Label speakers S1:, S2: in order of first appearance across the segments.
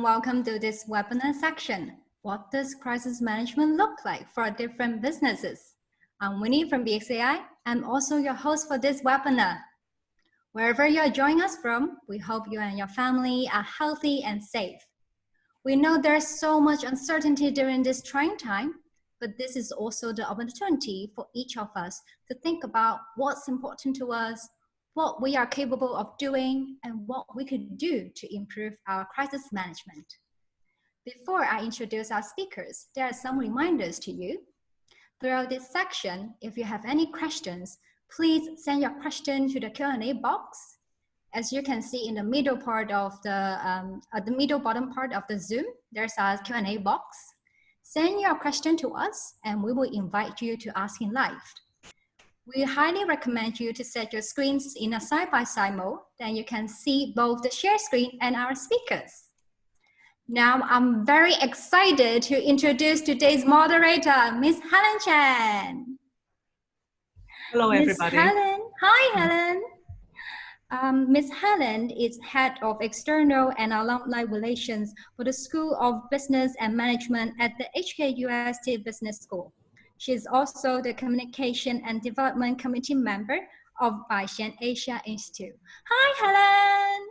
S1: welcome to this webinar section. What does crisis management look like for different businesses? I'm Winnie from BXAI. I'm also your host for this webinar. Wherever you're joining us from, we hope you and your family are healthy and safe. We know there's so much uncertainty during this trying time, but this is also the opportunity for each of us to think about what's important to us, what we are capable of doing, and what we could do to improve our crisis management. Before I introduce our speakers, there are some reminders to you. Throughout this section, if you have any questions, please send your question to the Q&A box. As you can see in the middle part of the middle bottom part of the Zoom, there's a Q&A box. Send your question to us and we will invite you to ask in live. We highly recommend you to set your screens in a side-by-side mode, then you can see both the share screen and our speakers. Now, I'm very excited to introduce today's moderator, Ms. Helen Chan.
S2: Hello, everybody.
S1: Ms. Helen. Hi, Helen. Ms. Helen is Head of External and Alumni Relations for the School of Business and Management at the HKUST Business School. She is also the Communication and Development Committee member of BXAI Asia Institute. Hi, Helen.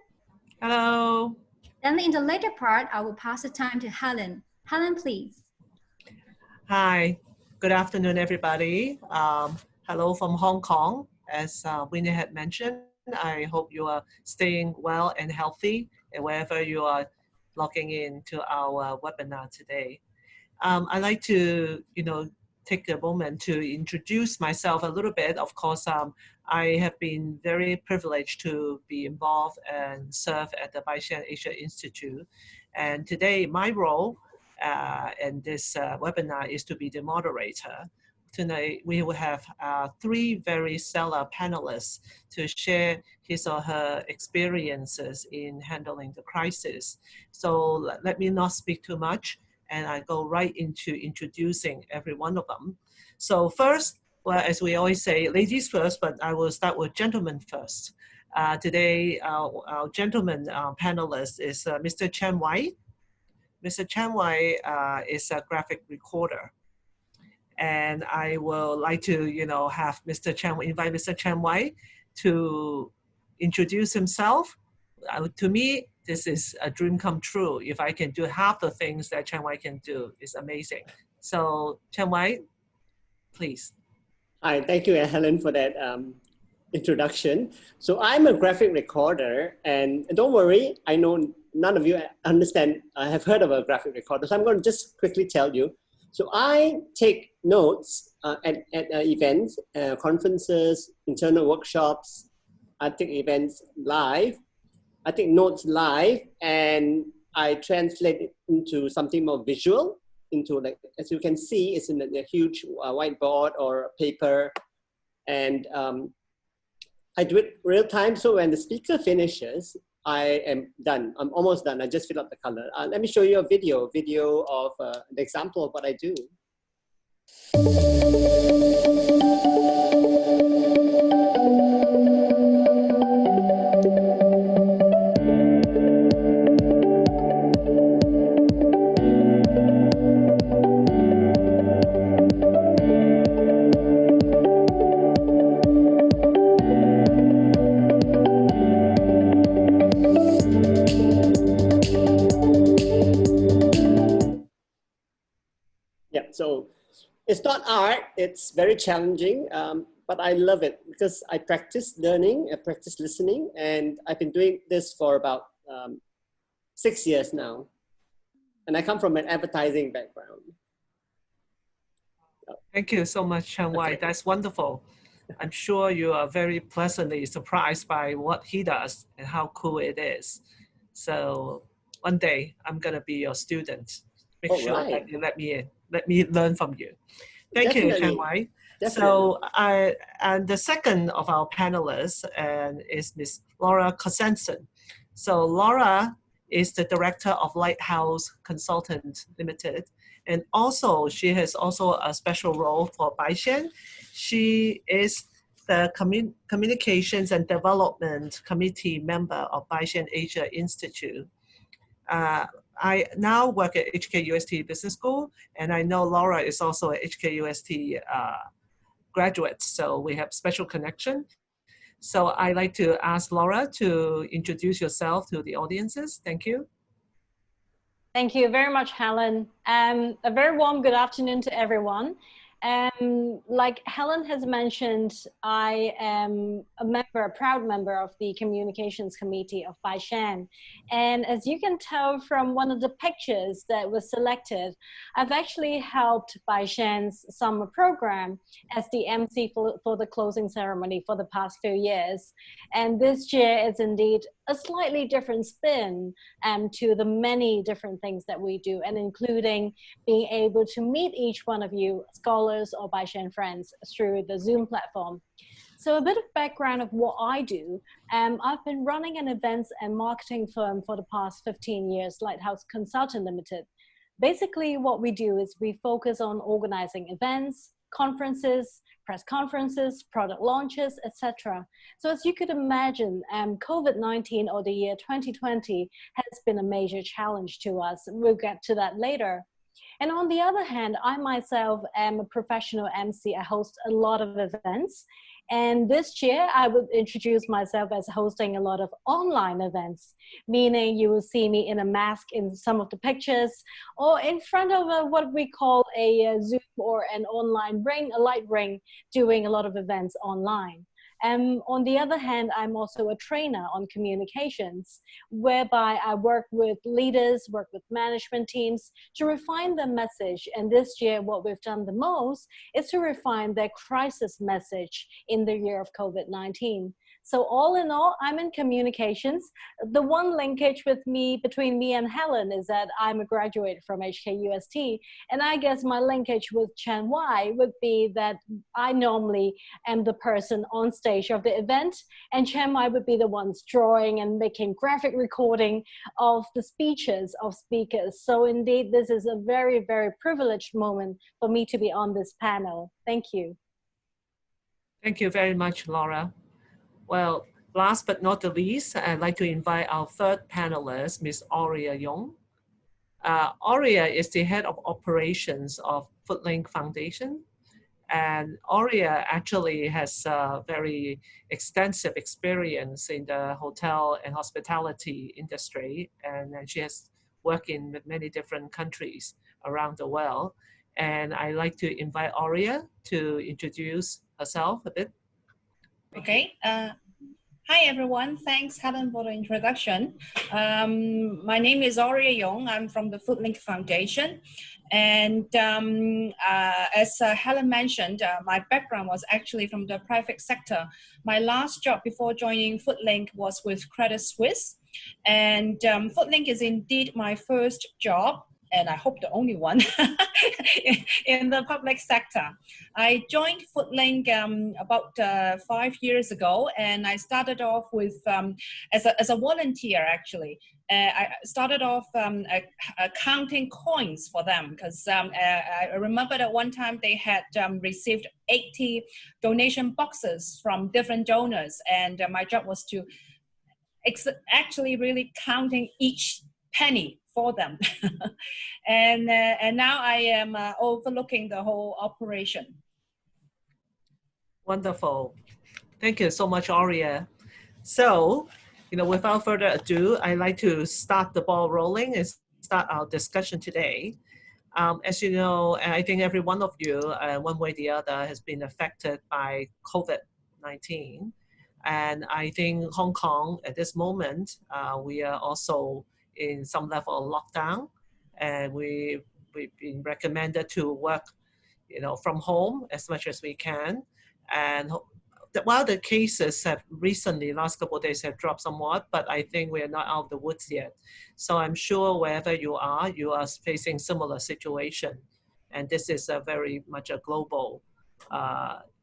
S2: Hello.
S1: Then in the later part, I will pass the time to Helen. Helen, please.
S2: Hi. Good afternoon, everybody. Hello from Hong Kong. As Winnie had mentioned, I hope you are staying well and healthy and wherever you are logging in to our webinar today. I'd like to, take a moment to introduce myself a little bit. Of course, I have been very privileged to be involved and serve at the BXAI Asia Institute. And today, my role in this webinar is to be the moderator. Tonight, we will have three very stellar panelists to share his or her experiences in handling the crisis. So let me not speak too much, and I go right into introducing every one of them. So first, well, as we always say, ladies first, but I will start with gentlemen first. Today, our gentleman panelist is Mr. Chan Wai. Mr. Chan Wai is a graphic recorder. And I will like to, have Mr. Chan, invite Mr. Chan Wai to introduce himself. To me, this is a dream come true. If I can do half the things that Chan Wai can do, it's amazing. So Chan Wai, please.
S3: Hi, thank you, Helen, for that introduction. So I'm a graphic recorder, and don't worry, I know none of you have heard of a graphic recorder, so I'm going to just quickly tell you. So I take notes at events, conferences, internal workshops. I take events live. I take notes live, and I translate it into something more visual, into, like, as you can see, it's in a huge whiteboard or paper. And I do it real time, so when the speaker finishes, I am done. I'm almost done. I just fill up the color. Let me show you a video of an example of what I do. So it's not art, it's very challenging, but I love it because I practice learning, I practice listening, and I've been doing this for about 6 years now. And I come from an advertising background.
S2: Thank you so much, Chan Wai. That's wonderful. I'm sure you are very pleasantly surprised by what he does and how cool it is. So one day I'm gonna be your student. Make sure that you let me in. Let me learn from you. Thank you, Chan Wai. So and the second of our panelists is Ms. Laura Kosenson. So Laura is the director of Lighthouse Consultant Limited. And also, she has also a special role for BXAI. She is the Communications and Development Committee member of BXAI Asia Institute. I now work at HKUST Business School, and I know Laura is also a HKUST graduate, so we have special connection. So I'd like to ask Laura to introduce yourself to the audiences. Thank you.
S4: Thank you very much, Helen. A very warm good afternoon to everyone. Like Helen has mentioned, I am a proud member of the Communications Committee of BXAI. And as you can tell from one of the pictures that was selected, I've actually helped BXAI's summer program as the MC for the closing ceremony for the past few years. And this year is indeed a slightly different spin to the many different things that we do, and including being able to meet each one of you, scholars or BXAI friends, through the Zoom platform. So a bit of background of what I do. I've been running an events and marketing firm for the past 15 years, Lighthouse Consultant Limited. Basically what we do is we focus on organizing events, conferences, press conferences, product launches, etc. So as you could imagine, COVID-19 or the year 2020 has been a major challenge to us. We'll get to that later. And on the other hand, I myself am a professional MC. I host a lot of events. And this year, I would introduce myself as hosting a lot of online events, meaning you will see me in a mask in some of the pictures, or in front of what we call a Zoom or an online ring, a light ring, doing a lot of events online. On the other hand, I'm also a trainer on communications, whereby I work with leaders, work with management teams to refine the message. And this year, what we've done the most is to refine their crisis message in the year of COVID-19. So all in all, I'm in communications. The one linkage between me and Helen is that I'm a graduate from HKUST. And I guess my linkage with Chan Wai would be that I normally am the person on stage of the event, and Chan Wai would be the ones drawing and making graphic recording of the speeches of speakers. So indeed, this is a very, very privileged moment for me to be on this panel. Thank you.
S2: Thank you very much, Laura. Well, last but not the least, I'd like to invite our third panelist, Ms. Aurea Yong. Aurea is the head of operations of Footlink Foundation. And Aurea actually has a very extensive experience in the hotel and hospitality industry. And she has worked in many different countries around the world. And I'd like to invite Aurea to introduce herself a bit.
S5: Okay. Hi, everyone. Thanks, Helen, for the introduction. My name is Aurea Yong. I'm from the Footlink Foundation. And as Helen mentioned, my background was actually from the private sector. My last job before joining Footlink was with Credit Suisse. And Footlink is indeed my first job, and I hope the only one in the public sector. I joined Footlink about 5 years ago, and I started off with, as a volunteer actually. I started off counting coins for them, because I remember that one time they had received 80 donation boxes from different donors, and my job was to actually really counting each penny for them. and now I am overlooking the whole operation.
S2: Wonderful. Thank you so much, Aurea. So, without further ado, I'd like to start the ball rolling and start our discussion today. As you know, I think every one of you, one way or the other, has been affected by COVID-19. And I think Hong Kong at this moment, we are also in some level of lockdown, and we've been recommended to work, from home as much as we can. And while the cases have recently, last couple of days, have dropped somewhat, but I think we are not out of the woods yet. So I'm sure wherever you are facing similar situation, and this is a very much a global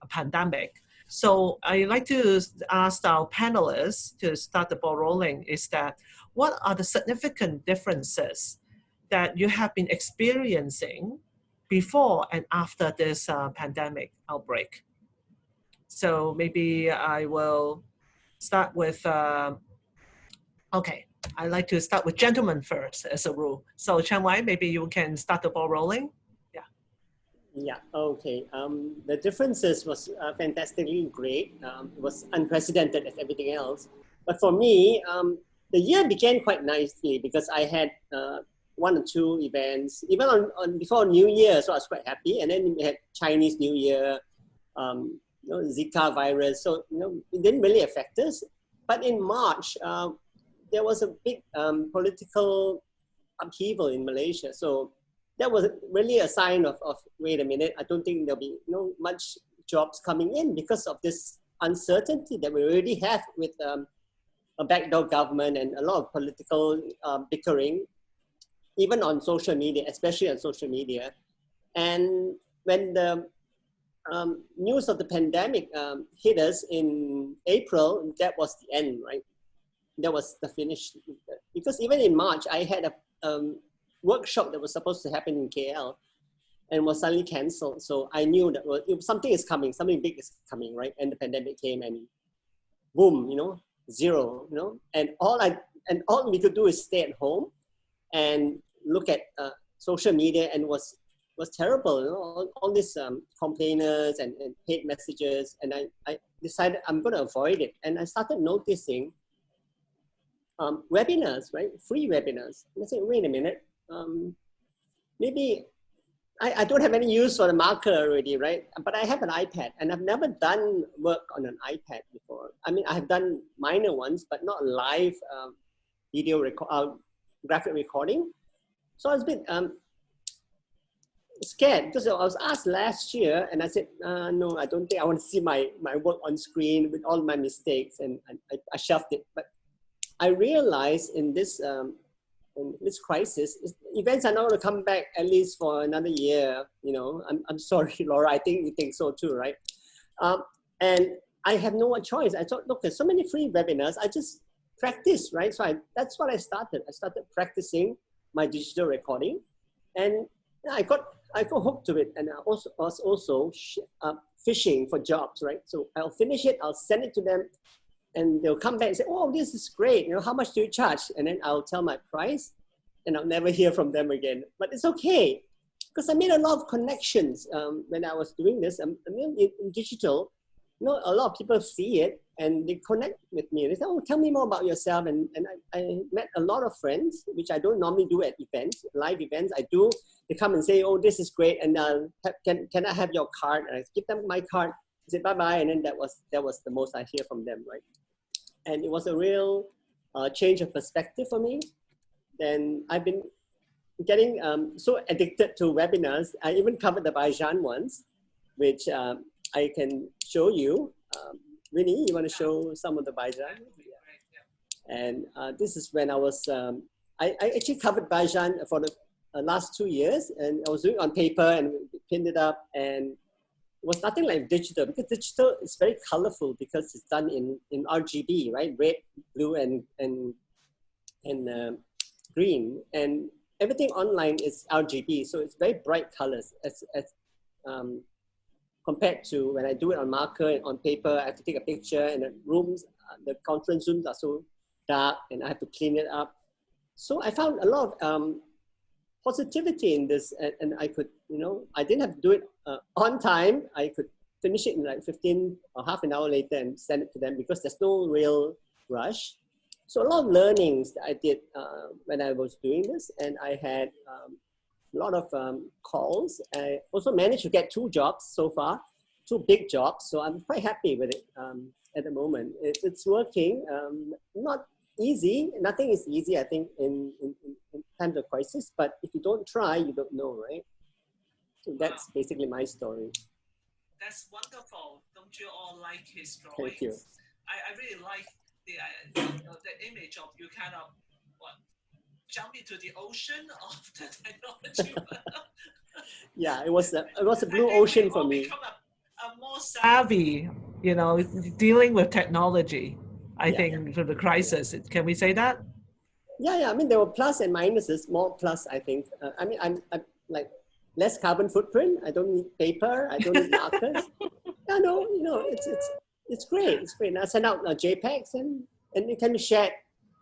S2: pandemic. So I'd like to ask our panelists to start the ball rolling, is that what are the significant differences that you have been experiencing before and after this pandemic outbreak? So maybe I will start with, okay, I like to start with gentlemen first as a rule. So Chan Wai, maybe you can start the ball rolling.
S3: Yeah, okay. The differences was fantastically great. It was unprecedented as everything else. But for me, the year began quite nicely because I had one or two events, even on before New Year, so I was quite happy. And then we had Chinese New Year, Zika virus, so it didn't really affect us. But in March, there was a big political upheaval in Malaysia. So that was really a sign of wait a minute, I don't think there'll be much jobs coming in because of this uncertainty that we already have with a backdoor government and a lot of political bickering, even on social media, especially on social media. And when the news of the pandemic hit us in April, that was the end, right? That was the finish. Because even in March, I had a workshop that was supposed to happen in KL and was suddenly cancelled. So I knew that something is coming, something big is coming, right? And the pandemic came and boom, zero, and all we could do is stay at home and look at social media, and was terrible, all these complainers and hate messages. And I decided I'm going to avoid it. And I started noticing webinars, right? Free webinars. And I said, wait a minute, maybe I don't have any use for the marker already, right? But I have an iPad, and I've never done work on an iPad before. I mean, I have done minor ones, but not live video graphic recording. So I was a bit scared because I was asked last year, and I said, no, I don't think I want to see my work on screen with all my mistakes, and I shoved it. But I realized in this crisis, events are not going to come back at least for another year. I'm sorry, Laura, I think you think so too, right? And I have no choice. I thought, look, there's so many free webinars. I just practice, right? So that's what I started. I started practicing my digital recording, and I got hooked to it. And I was also fishing for jobs, right? So I'll finish it, I'll send it to them, and they'll come back and say, oh, this is great. How much do you charge? And then I'll tell my price, and I'll never hear from them again. But it's okay, because I made a lot of connections when I was doing this. In digital, a lot of people see it and they connect with me. They say, oh, tell me more about yourself. And I met a lot of friends, which I don't normally do at events, live events. I do. They come and say, oh, this is great. And can I have your card? And I give them my card. I say, bye-bye. And then that was the most I hear from them, right? And it was a real change of perspective for me. Then I've been getting so addicted to webinars. I even covered the Bajan ones, which I can show you. Winnie, you want to show some of the Bajan? Yeah. And this is when I was, I actually covered Bajan for the last 2 years, and I was doing it on paper and pinned it up, and it was nothing like digital, because digital is very colorful because it's done in RGB, right? Red, blue, and green, and everything online is RGB, so it's very bright colors as compared to when I do it on marker and on paper. I have to take a picture, and the rooms, the conference rooms are so dark, and I have to clean it up. So I found a lot of positivity in this, and I could, I didn't have to do it on time. I could finish it in like 15 or half an hour later and send it to them, because there's no real rush. So a lot of learnings that I did when I was doing this, and I had a lot of calls. I also managed to get 2 jobs so far, 2 big jobs. So I'm quite happy with it at the moment. It's working. Not easy. Nothing is easy, I think, in times of crisis. But if you don't try, you don't know, right? So that's basically my story.
S2: That's wonderful. Don't you all like his drawings?
S3: Thank you.
S2: I really like the image of you kind of jump into the ocean of the technology.
S3: Yeah, it was a blue ocean for me.
S2: Become a more savvy, dealing with technology. I think through the crisis. Can we say that?
S3: Yeah. I mean, there were plus and minuses. More plus, I think. I mean, I'm like less carbon footprint. I don't need paper. I don't need markers. It's great. It's great. And I send out JPEGs, and it can be shared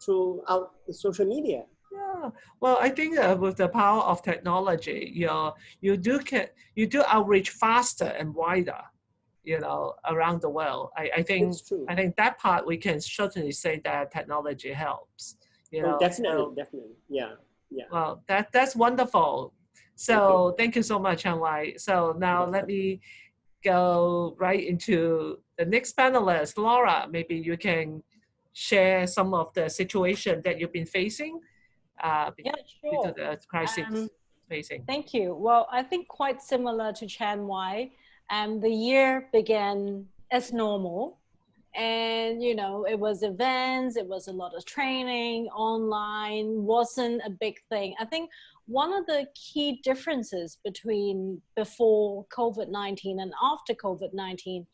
S3: throughout the social media.
S2: Yeah, well, I think with the power of technology, you do outreach faster and wider, around the world. I think
S3: It's true.
S2: that part we can certainly say that technology helps.
S3: Oh, definitely,
S2: So,
S3: definitely. Yeah, yeah.
S2: well, that's wonderful. So thank you so much, Chan Wai. So now let me go right into the next panelist, Laura. Maybe you can share some of the situation that you've been facing
S4: Yeah,
S2: due to
S4: sure.
S2: the crisis facing.
S4: Thank you. Well, I think quite similar to Chan Wai, the year began as normal. And, it was events, it was a lot of training, online, wasn't a big thing. I think one of the key differences between before COVID-19 and after COVID-19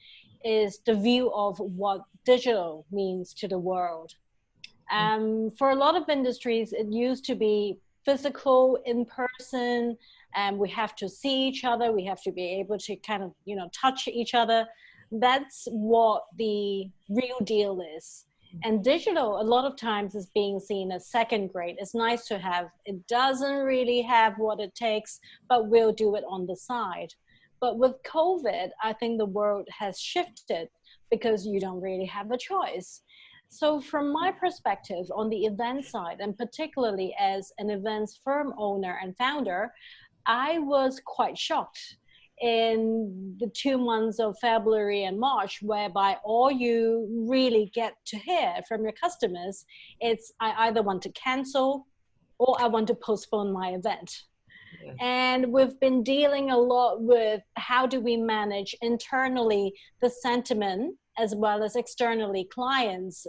S4: is the view of what digital means to the world. For a lot of industries, it used to be physical, in person, and we have to see each other. We have to be able to kind of, touch each other. That's what the real deal is. And digital, a lot of times, is being seen as second grade. It's nice to have. It doesn't really have what it takes, but we'll do it on the side. But with COVID, I think the world has shifted because you don't really have a choice. So from my perspective on the event side, and particularly as an events firm owner and founder, I was quite shocked in the 2 months of February and March, whereby all you really get to hear from your customers, it's I either want to cancel or I want to postpone my event.
S2: Yeah.
S4: And we've been dealing a lot with how do we manage internally the sentiment as well as externally clients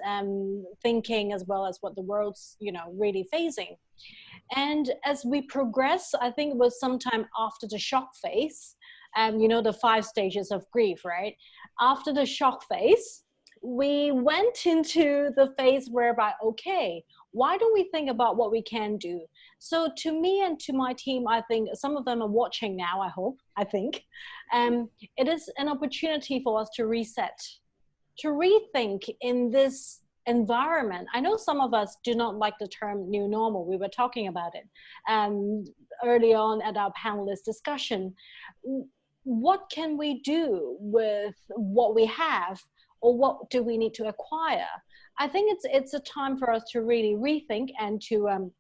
S4: thinking as well as what the world's really facing. And as we progress, I think it was sometime after the shock phase, the 5 stages of grief, right? After the shock phase, we went into the phase whereby, okay, why don't we think about what we can do? So to me and to my team, I think some of them are watching now, I think. It is an opportunity for us to reset, to rethink in this environment. I know some of us do not like the term new normal. We were talking about it early on at our panelist discussion. What can we do with what we have, or what do we need to acquire? I think it's a time for us to really rethink and to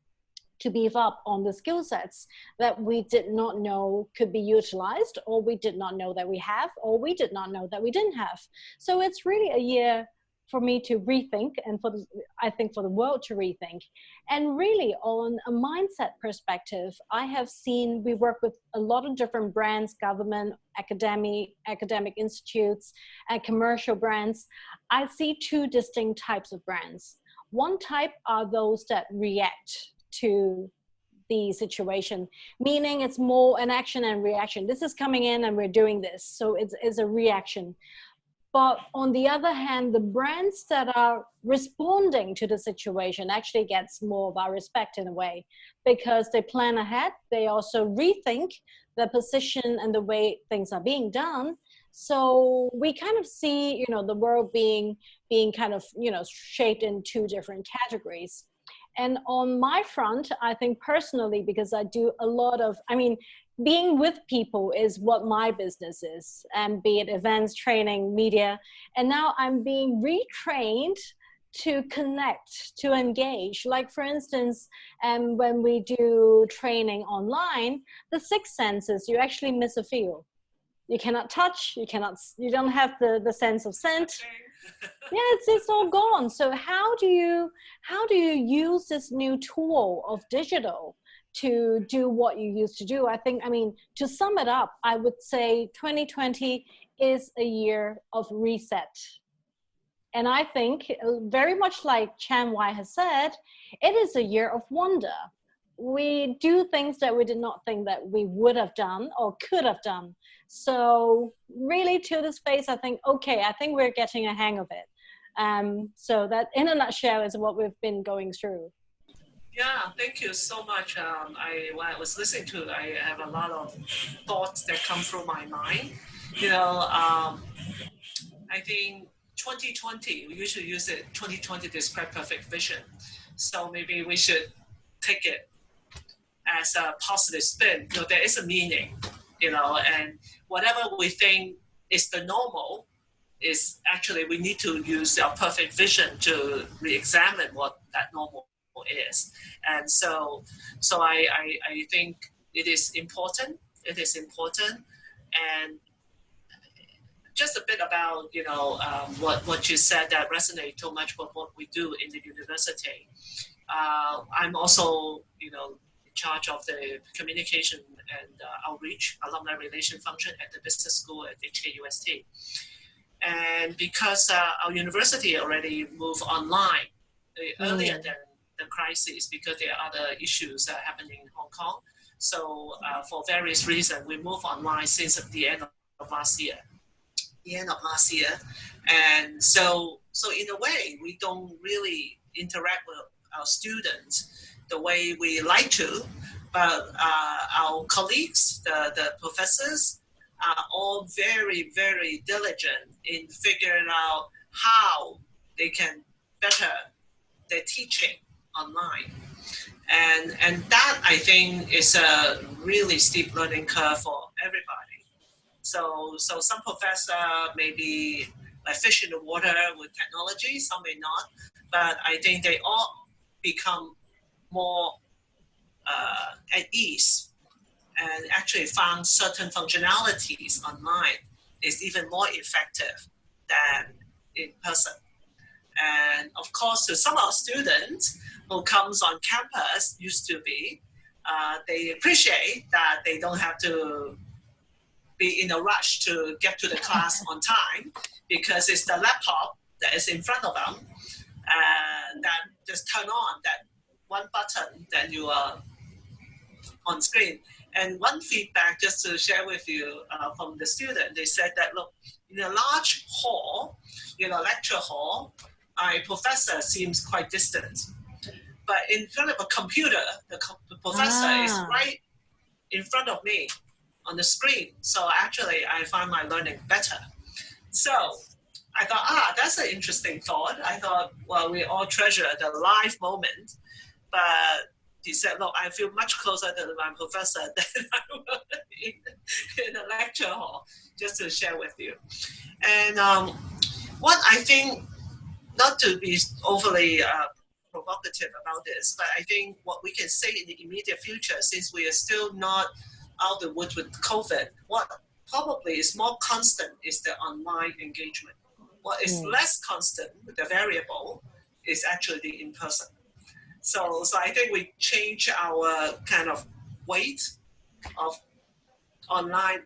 S4: beef up on the skill sets that we did not know could be utilized, or we did not know that we have, or we did not know that we didn't have. So it's really a year for me to rethink, and I think for the world to rethink. And really on a mindset perspective, I have seen, we work with a lot of different brands, government, academic institutes, and commercial brands. I see 2 distinct types of brands. One type are those that react to the situation, meaning it's more an action and reaction. This is coming in and we're doing this. So it's a reaction. But on the other hand, the brands that are responding to the situation actually gets more of our respect in a way, because they plan ahead. They also rethink the position and the way things are being done. So we kind of see, the world being kind of, shaped in 2 different categories. And on my front, I think personally, because I do a lot of, being with people is what my business is, and be it events, training, media. And now I'm being retrained to connect, to engage. Like for instance, when we do training online, the 6 senses, you actually miss a feel. You cannot touch, you don't have the sense of scent. Yeah, it's all gone. So how do you use this new tool of digital to do what you used to do? I think, to sum it up, I would say 2020 is a year of reset. And I think, very much like Chan Wai has said, it is a year of wonder. We do things that we did not think that we would have done or could have done. So really to this phase, I think, okay, I think we're getting a hang of it. So that in a nutshell is what we've been going through.
S2: Yeah, thank you so much. When I was listening to it, I have a lot of thoughts that come through my mind. I think 2020, we usually use it, 2020 describe perfect vision. So maybe we should take it as a positive spin. There is a meaning, and whatever we think is the normal is actually we need to use our perfect vision to re-examine what that normal is. And so I think it is important. It is important. And just a bit about, what you said that resonates so much with what we do in the university. I'm also, in charge of the communication and outreach, alumni relation function at the business school at HKUST. And because our university already moved online earlier than the crisis, because there are other issues happening in Hong Kong. So for various reasons, we moved online since the end of last year. And so in a way, we don't really interact with our students the way we like to, but our colleagues, the professors, are all very, very diligent in figuring out how they can better their teaching online. And that, I think, is a really steep learning curve for everybody. So some professor may be like fish in the water with technology, some may not, but I think they all become more at ease and actually found certain functionalities online is even more effective than in person. And of course, to some of our students who comes on campus, used to be, they appreciate that they don't have to be in a rush to get to the class on time because it's the laptop that is in front of them that just turn on that one button, then you are on screen. And one feedback, just to share with you from the student, they said that, look, in a large hall, lecture hall, our professor seems quite distant. But in front of a computer, the professor is right in front of me on the screen. So actually, I find my learning better. So I thought, that's an interesting thought. I thought, well, we all treasure the live moment. But he said, look, I feel much closer to my professor than I would in a lecture hall, just to share with you. And what I think, not to be overly provocative about this, but I think what we can say in the immediate future, since we are still not out of the woods with COVID, what probably is more constant is the online engagement. What is less constant, the variable, is actually the in-person. So I think we change our kind of weight of online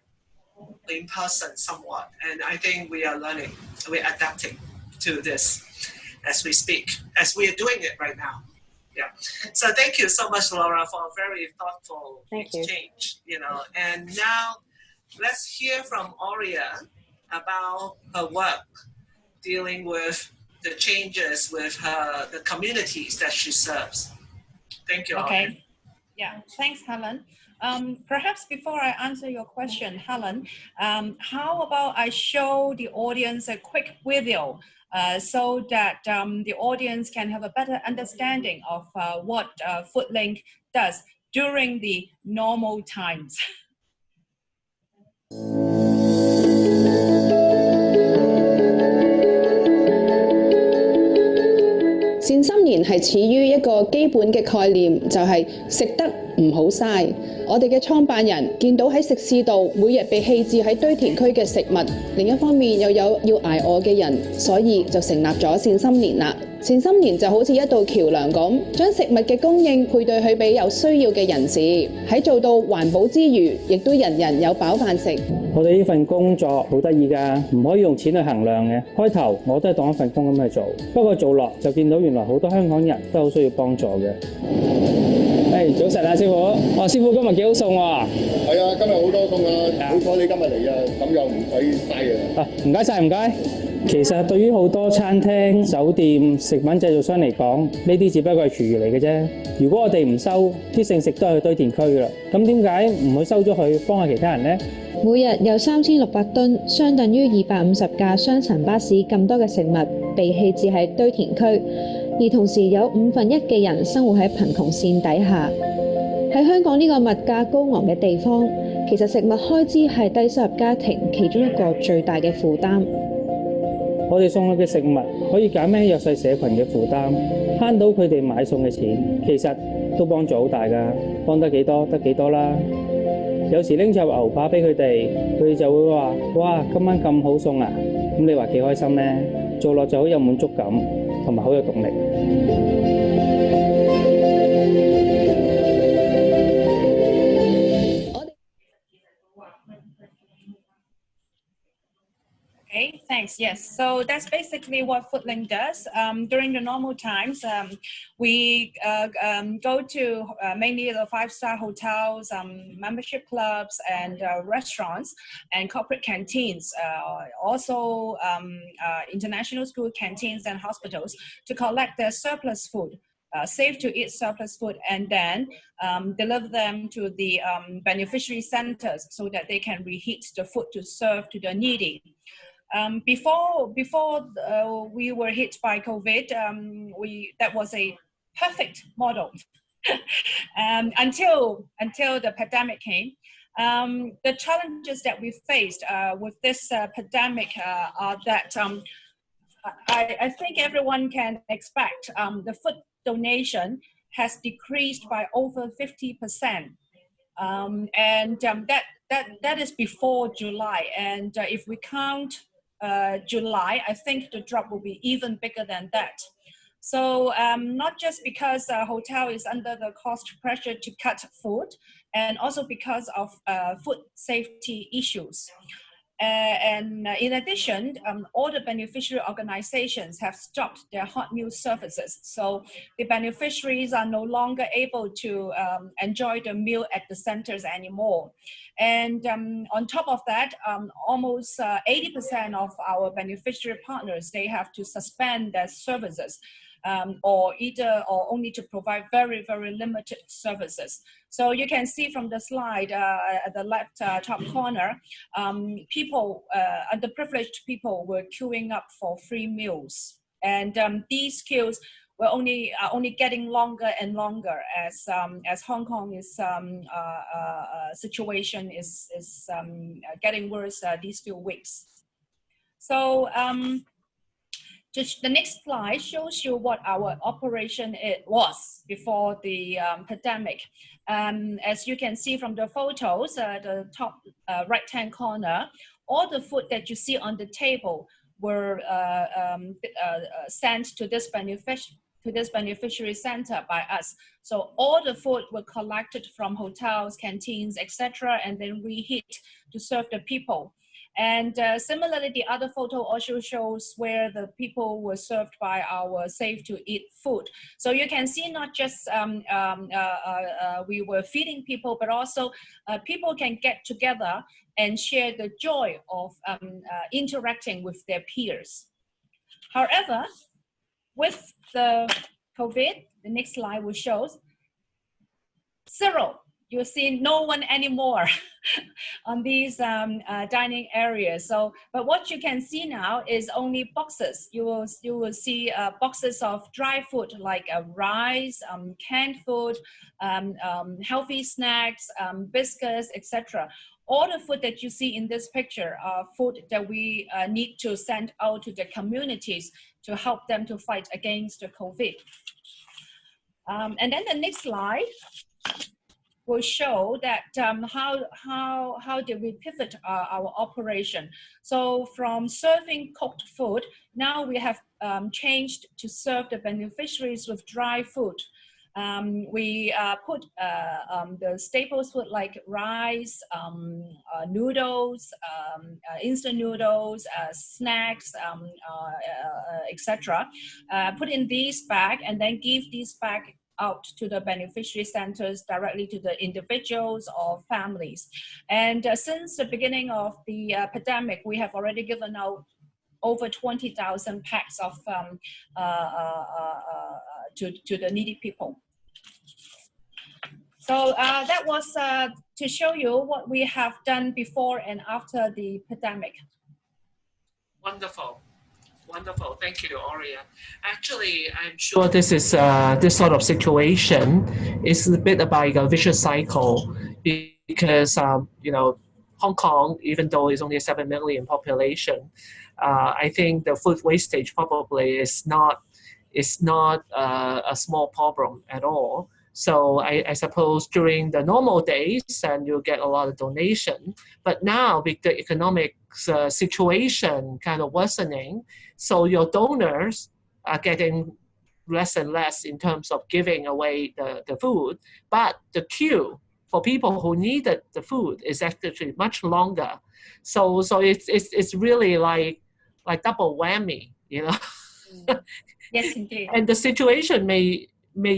S2: in-person somewhat. And I think we are learning, we're adapting to this as we speak, as we are doing it right now. Yeah. So thank you so much, Laura, for a very thoughtful exchange. And now let's hear from Aurea about her work dealing with the changes with the communities that she serves. Thank you.
S5: Okay.
S2: Aurea.
S5: Yeah, thanks, Helen. Perhaps before I answer your question, Helen, how about I show the audience a quick video so that the audience can have a better understanding of what FoodLink does during the normal times.
S6: 善心連係始於一個基本嘅概念，就係食得唔好嘥。我哋嘅創辦人見到喺食肆度每日被棄置喺堆填區嘅食物，另一方面又有要捱餓嘅人，所以就成立咗善心連啦。善心連就好似一道橋樑咁，將食物嘅供應配對去俾有需要嘅人士，喺做到環保之餘，亦都人人有飽飯食。
S7: 我哋呢份工作好得意㗎，唔可以用錢去衡量嘅。開頭我都係當一份工咁去做，不過做落就見到原來好多香港人都好需要幫助嘅。早晨啊，師傅。師傅今日幾好餸喎。
S8: 係啊，今日好多餸啊！好彩你今日嚟啊，咁又唔使嘥啊。唔該晒，唔該。
S7: 其實對於好多餐廳、酒店、食品製造商嚟講，呢啲只不過係廚餘嚟嘅啫。如果我哋唔收，啲剩食都係去堆填區㗎啦。咁點解唔去收咗佢，幫下其他人呢？
S9: 每日有3600噸，相等於250架雙層巴士咁多嘅食物被棄置喺堆填區。而同時有1/5嘅人生活喺貧窮線底下。喺香港呢個物價高昂嘅地方，其實食物開支係低收入家庭其中一個最大嘅負擔。
S7: 我哋送去嘅食物可以減輕弱勢社群嘅負擔，慳到佢哋買餸嘅錢，其實都幫助好大㗎，幫得幾多得幾多啦。有時拎隻牛扒俾佢哋就會話：哇，今晚咁好餸啊！咁你話幾開心呢？做落就好有滿足感，同埋好有動力。
S5: Okay, thanks. Yes, so that's basically what Foodlink does. During the normal times, we go to mainly the 5-star hotels, membership clubs, and restaurants, and corporate canteens. Also, international school canteens and hospitals to collect their surplus food. Safe to eat surplus food, and then deliver them to the beneficiary centers so that they can reheat the food to serve to the needy. Before we were hit by COVID, that was a perfect model until the pandemic came. The challenges that we faced with this pandemic are that I think everyone can expect the food donation has decreased by over 50%, and that is before July. And if we count July, I think the drop will be even bigger than that. So not just because a hotel is under the cost pressure to cut food, and also because of food safety issues. And in addition, all the beneficiary organizations have stopped their hot meal services. So the beneficiaries are no longer able to enjoy the meal at the centers anymore. And on top of that, almost 80% of our beneficiary partners, they have to suspend their services. Or only to provide very, very limited services. So you can see from the slide at the left top corner, people, underprivileged people were queuing up for free meals. And these queues are only getting longer and longer as Hong Kong's situation is getting worse these few weeks. So just the next slide shows you what our operation was before the pandemic. As you can see from the photos, the top right-hand corner, all the food that you see on the table were sent to this beneficiary center by us. So all the food were collected from hotels, canteens, etc., and then reheat to serve the people. And similarly, the other photo also shows where the people were served by our Safe to Eat food. So you can see not just we were feeding people, but also people can get together and share the joy of interacting with their peers. However, with the COVID, the next slide will show zero. You'll see no one anymore on these dining areas. So, but what you can see now is only boxes. You will see boxes of dry food like rice, canned food, healthy snacks, biscuits, etc. All the food that you see in this picture are food that we need to send out to the communities to help them to fight against the COVID. And then the next slide will show that how did we pivot our operation. So from serving cooked food, now we have changed to serve the beneficiaries with dry food. We put the staples food like rice, noodles, instant noodles, snacks, etc. Put in these bags and then give these bags out to the beneficiary centers directly to the individuals or families. And since the beginning of the pandemic, we have already given out over 20,000 packs of to the needy people. So that was to show you what we have done before and after the pandemic.
S2: Wonderful. Wonderful, thank you, Aurea. Actually, I'm sure this is this sort of situation is a bit about a vicious cycle because you know, Hong Kong, even though it's only a 7 million population, I think the food wastage probably is not a small problem at all. So I suppose during the normal days, and you'll get a lot of donation. But now with the economic situation kind of worsening, so your donors are getting less and less in terms of giving away the food. But the queue for people who needed the food is actually much longer. So it's really like double whammy, you know.
S5: Yes, indeed.
S2: And the situation may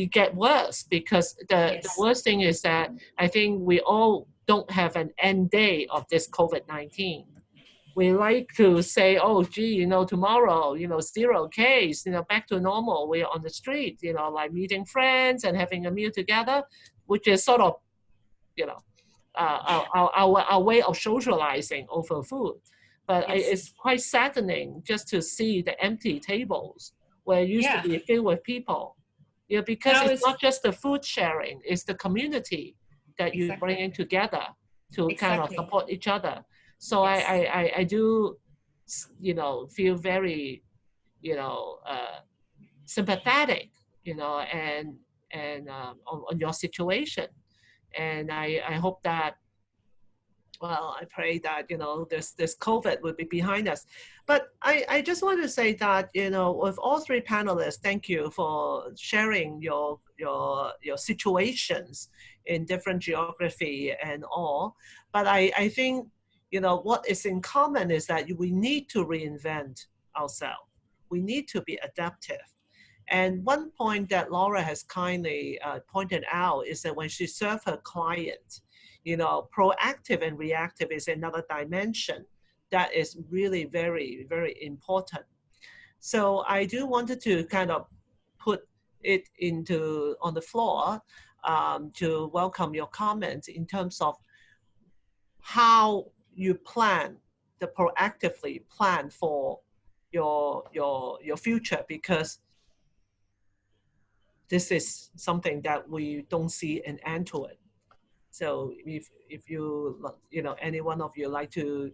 S2: get worse because the worst thing is that I think we all don't have an end day of this COVID-19. We like to say, oh, gee, you know, tomorrow, you know, 0 case, you know, back to normal. We're on the street, you know, like meeting friends and having a meal together, which is sort of, you know, our way of socializing over food. But it's quite saddening just to see the empty tables where it used to be filled with people. Yeah, because it's not just the food sharing, it's the community that you bring in together to kind of support each other. So I do, you know, feel very, you know, sympathetic, you know, and on your situation. And I hope that, well, I pray that, you know, this COVID will be behind us. But I just want to say that, you know, with all three panelists, thank you for sharing your situations in different geography and all. But I think, you know, what is in common is that we need to reinvent ourselves. We need to be adaptive. And one point that Laura has kindly pointed out is that when she served her client, you know, proactive and reactive is another dimension that is really very, very important. So I do wanted to kind of put it on the floor to welcome your comments in terms of how you proactively plan for your future, because this is something that we don't see an end to it. So if you know, any one of you like to,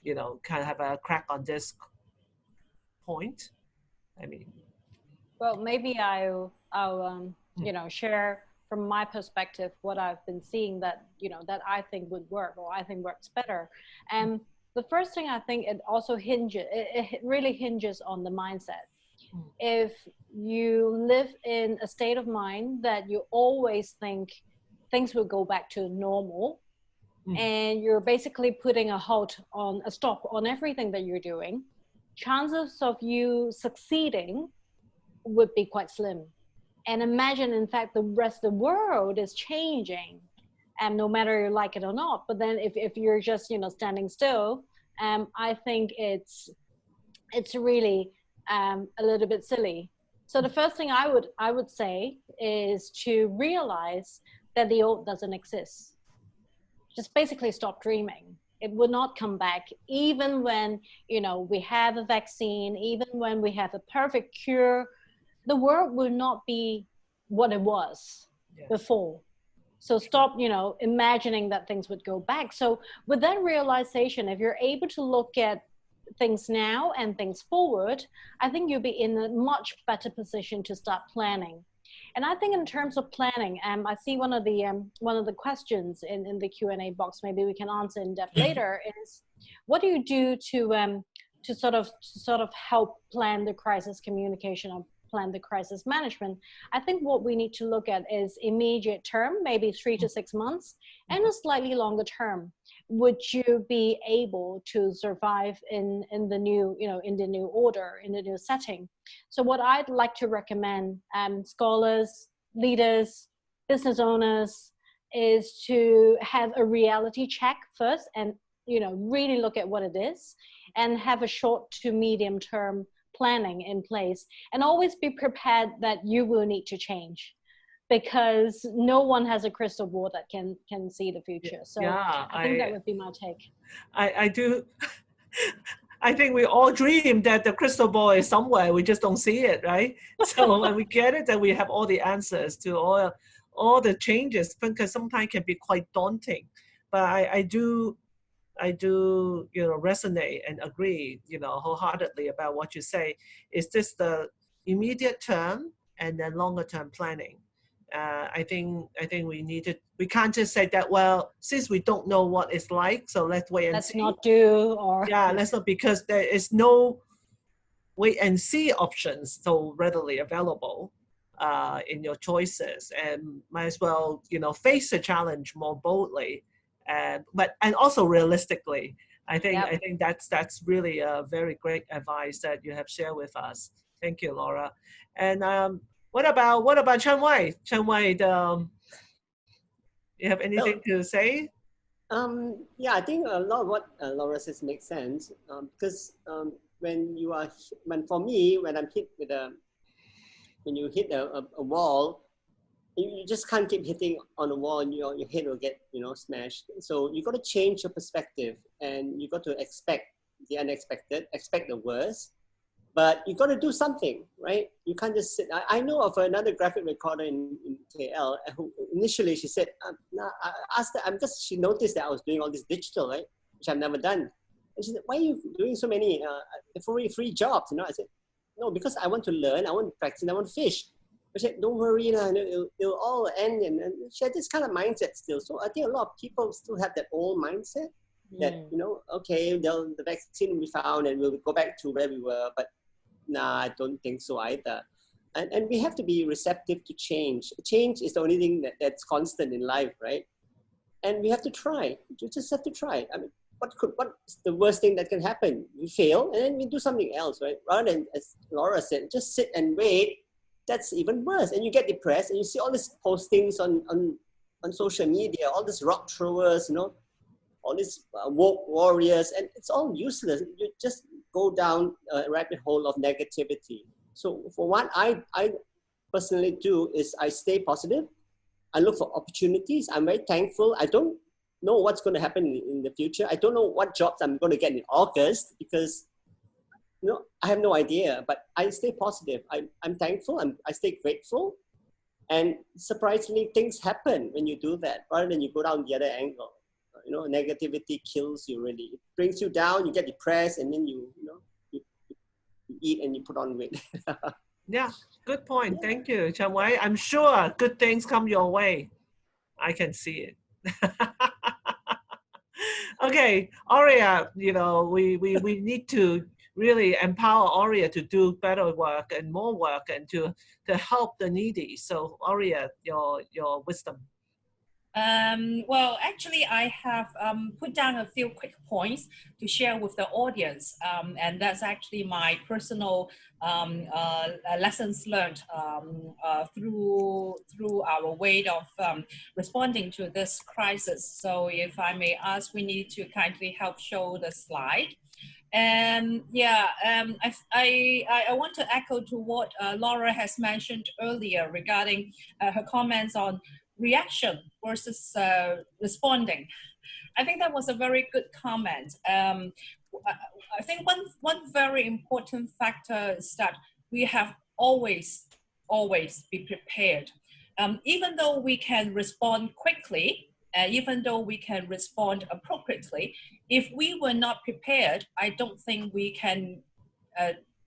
S2: you know, kind of have a crack on this point, I mean.
S4: Well, maybe I'll you know, share from my perspective what I've been seeing that, you know, that I think would work or I think works better. And the first thing, I think it also hinges, it really hinges on the mindset. If you live in a state of mind that you always think things will go back to normal, and you're basically putting a stop on everything that you're doing, chances of you succeeding would be quite slim. And imagine, in fact, the rest of the world is changing, and no matter you like it or not. But then if you're just, you know, standing still, I think it's really a little bit silly. So the first thing I would say is to realize that the old doesn't exist. Just basically stop dreaming. It will not come back, even when, you know, we have a vaccine, even when we have a perfect cure. The world will not be what it was before. So stop, you know, imagining that things would go back. So with that realization, if you're able to look at things now and things forward, I think you'll be in a much better position to start planning. And I think in terms of planning, I see one of the questions in the Q&A box, maybe we can answer in depth later, is what do you do to sort of help plan the crisis communication or plan the crisis management? I think what we need to look at is immediate term, maybe 3 to 6 months, and a slightly longer term. Would you be able to survive in the new, you know, in the new order, in the new setting? So what I'd like to recommend scholars, leaders, business owners, is to have a reality check first, and, you know, really look at what it is, and have a short to medium term planning in place, and always be prepared that you will need to change, because no one has a crystal ball that can see the future. So I think that would be my take.
S2: I do I think we all dream that the crystal ball is somewhere. We just don't see it, right? So when we get it, then we have all the answers to all the changes, because sometimes it can be quite daunting. But I do resonate and agree wholeheartedly about what you say. Is this the immediate term and then longer term planning? I think we can't just say that, well, since we don't know what it's like, so let's wait and see.
S4: Let's not do, or
S2: yeah, let's not, because there is no wait and see options so readily available in your choices, and might as well face the challenge more boldly, and also realistically. I think that's really a very great advice that you have shared with us. Thank you, Laura. And what about Chan Wai? Chan Wai, you have anything to say?
S3: Yeah, I think a lot of what Laura says makes sense, because when for me, when I'm hit with when you hit a wall, you just can't keep hitting on the wall, and your head will get smashed. So you got to change your perspective, and you got to expect the unexpected, expect the worst. But you got to do something, right? You can't just sit. I know of another graphic recorder in KL who initially she said, I asked her, she noticed that I was doing all this digital, right? Which I've never done. And she said, why are you doing so many free jobs? I said, no, because I want to learn, I want to practice, I want to fish. But she said, don't worry, it'll all end. And she had this kind of mindset still. So I think a lot of people still have that old mindset that, okay, the vaccine will be found and we'll go back to where we were. But nah, I don't think so either. And we have to be receptive to change. Change is the only thing that's constant in life, right? And we have to try. You just have to try. I mean, what's the worst thing that can happen? We fail and then we do something else, right? Rather than, as Laura said, just sit and wait. That's even worse. And you get depressed and you see all these postings on social media, all these rock throwers, all these woke warriors, and it's all useless. You just go down a rabbit hole of negativity. So for what I personally do is I stay positive. I look for opportunities. I'm very thankful. I don't know what's going to happen in the future. I don't know what jobs I'm going to get in August because I have no idea, but I stay positive. I'm thankful. I stay grateful. And surprisingly, things happen when you do that rather than you go down the other angle. Negativity kills you really. It brings you down, you get depressed, and then you eat and you put on weight.
S2: Yeah, good point. Thank you, Chan Wai. I'm sure good things come your way. I can see it. Okay, Aurea, we need to really empower Aurea to do better work and more work and to help the needy. So Aurea, your wisdom.
S5: Well, actually, I have put down a few quick points to share with the audience, and that's actually my personal lessons learned through our way of responding to this crisis. So, if I may ask, we need to kindly help show the slide. And yeah, I want to echo to what Laura has mentioned earlier regarding her comments on reaction versus responding. I think that was a very good comment. I think one very important factor is that we have always be prepared. Even though we can respond quickly, even though we can respond appropriately, if we were not prepared, I don't think we can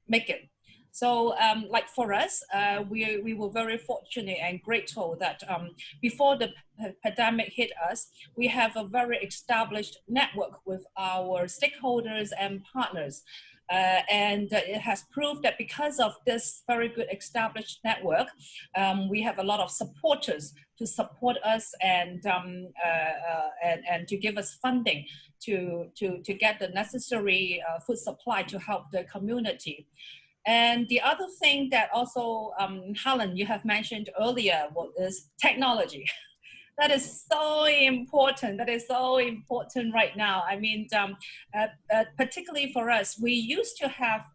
S5: make it. So like for us, we were very fortunate and grateful that before the pandemic hit us, we have a very established network with our stakeholders and partners. And it has proved that because of this very good established network, we have a lot of supporters to support us and to give us funding to get the necessary food supply to help the community. And the other thing that also, Helen, you have mentioned earlier, is technology. That is so important. That is so important right now. I mean, particularly for us, we used to have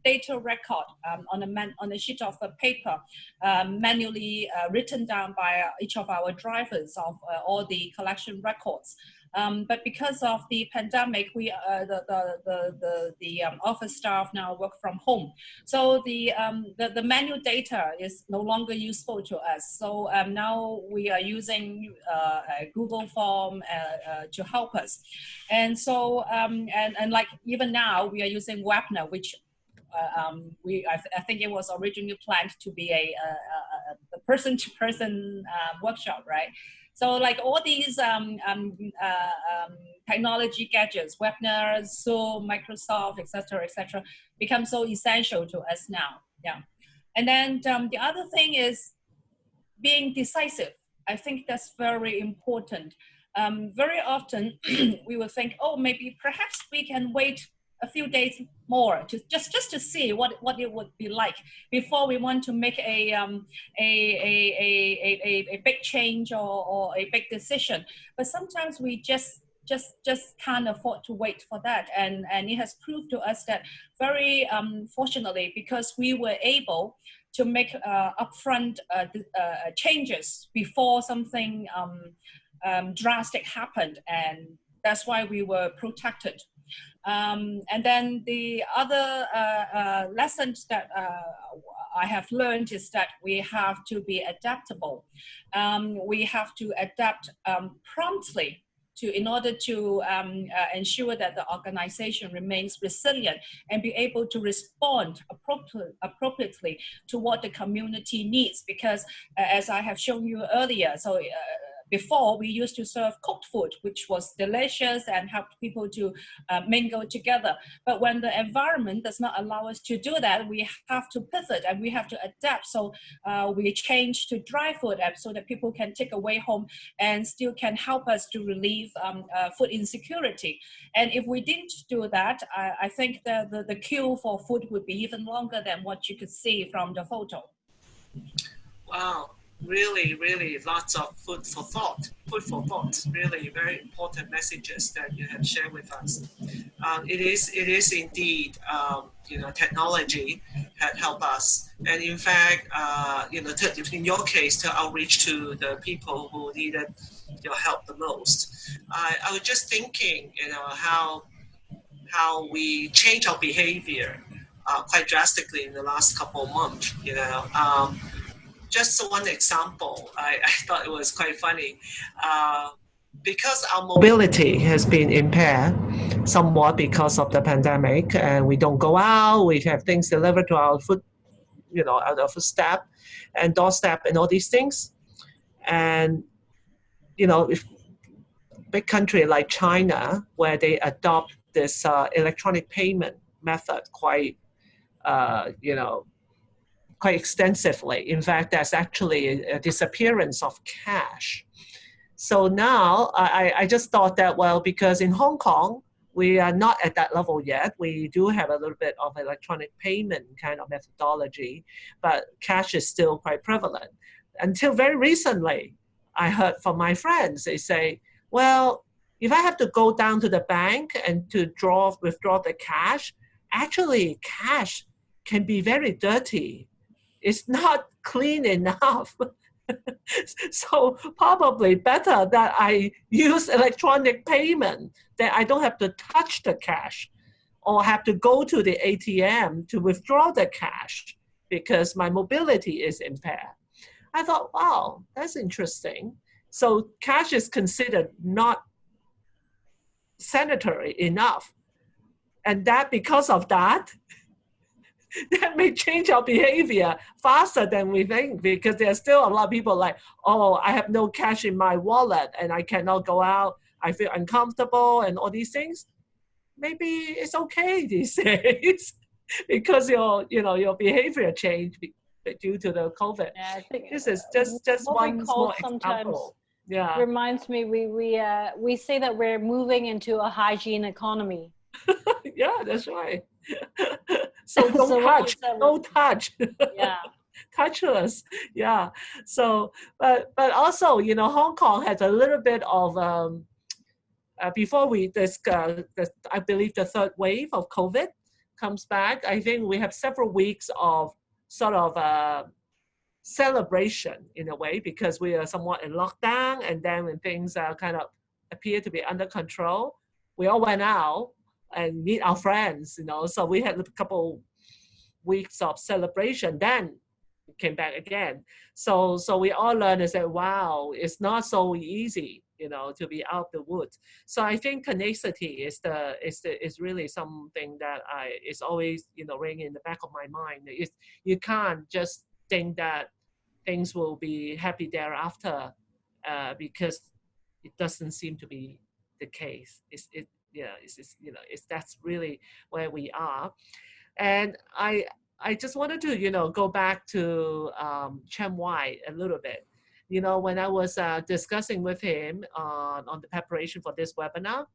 S5: data record on a sheet of paper, manually written down by each of our drivers of all the collection records. But because of the pandemic, we the office staff now work from home. So the manual data is no longer useful to us. So now we are using a Google form to help us. And so, and like even now we are using webinar, which I think it was originally planned to be a person-to-person workshop, right? So like all these technology gadgets, webinars, Zoom, Microsoft, etc., become so essential to us now. Yeah, and then the other thing is being decisive. I think that's very important. Very often we will think, oh, maybe perhaps we can wait a few days more to just to see what it would be like before we want to make a big change or a big decision. But sometimes we just can't afford to wait for that, and it has proved to us that very fortunately, because we were able to make upfront changes before something drastic happened, and that's why we were protected. And then the other lessons that I have learned is that we have to be adaptable. We have to adapt promptly in order to ensure that the organization remains resilient and be able to respond appropriately to what the community needs. Because as I have shown you earlier, so before we used to serve cooked food, which was delicious and helped people to mingle together. But when the environment does not allow us to do that, we have to pivot and we have to adapt. So we changed to dry food so that people can take away home and still can help us to relieve food insecurity. And if we didn't do that, I think the queue for food would be even longer than what you could see from the photo.
S2: Wow. Really, really lots of food for thought, really very important messages that you have shared with us. It is indeed, technology had helped us. And in fact, in your case, to outreach to the people who needed your help the most. I was just thinking, how we change our behavior quite drastically in the last couple of months, Just one example, I thought it was quite funny. Because our mobility has been impaired somewhat because of the pandemic, and we don't go out, we have things delivered to our our footstep and doorstep and all these things. And, if big country like China, where they adopt this electronic payment method quite extensively. In fact, there's actually a disappearance of cash. So now I just thought that, well, because in Hong Kong, we are not at that level yet. We do have a little bit of electronic payment kind of methodology, but cash is still quite prevalent. Until very recently, I heard from my friends, they say, well, if I have to go down to the bank and to withdraw the cash, actually cash can be very dirty. It's not clean enough. So probably better that I use electronic payment, that I don't have to touch the cash or have to go to the ATM to withdraw the cash because my mobility is impaired. I thought, wow, that's interesting. So cash is considered not sanitary enough. And that because of that, that may change our behavior faster than we think, because there's still a lot of people like, oh, I have no cash in my wallet and I cannot go out. I feel uncomfortable and all these things. Maybe it's okay these days because your behavior changed due to the COVID.
S4: Yeah, I think
S2: this is just one small example. Yeah,
S4: reminds me we say that we're moving into a hygiene economy.
S2: Yeah, that's right. So don't touch.
S4: Yeah.
S2: Touchless. Yeah. So, but also, Hong Kong has a little bit of before I believe the third wave of COVID comes back. I think we have several weeks of sort of celebration in a way, because we are somewhat in lockdown, and then when things are kind of appeared to be under control, we all went out and meet our friends, you know. So we had a couple weeks of celebration, then came back again. So we all learned and said, wow, it's not so easy, you know, to be out the woods. So I think tenacity is really something that is always, you know, ringing in the back of my mind. You can't just think that things will be happy thereafter, because it doesn't seem to be the case. That's really where we are. And I just wanted to, you know, go back to Chan Wai a little bit. You know, when I was discussing with him on the preparation for this webinar,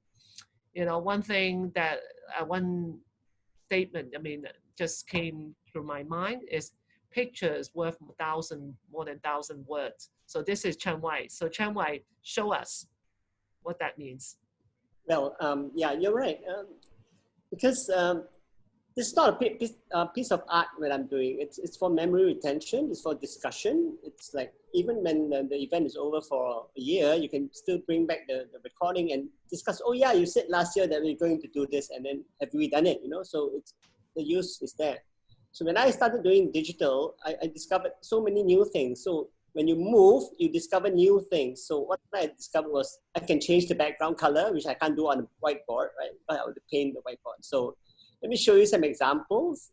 S2: you know, one statement, I mean, just came through my mind is pictures worth more than 1,000 words. So this is Chan Wai. So Chan Wai, show us what that means.
S3: Well, yeah, you're right. Because this is not a piece of art that I'm doing. It's for memory retention. It's for discussion. It's like even when the event is over for a year, you can still bring back the recording and discuss. Oh yeah, you said last year that we're going to do this, and then have we done it? You know, so the use is there. So when I started doing digital, I discovered so many new things. So when you move, you discover new things. So what I discovered was I can change the background color, which I can't do on a whiteboard, right? I have to paint the whiteboard. So let me show you some examples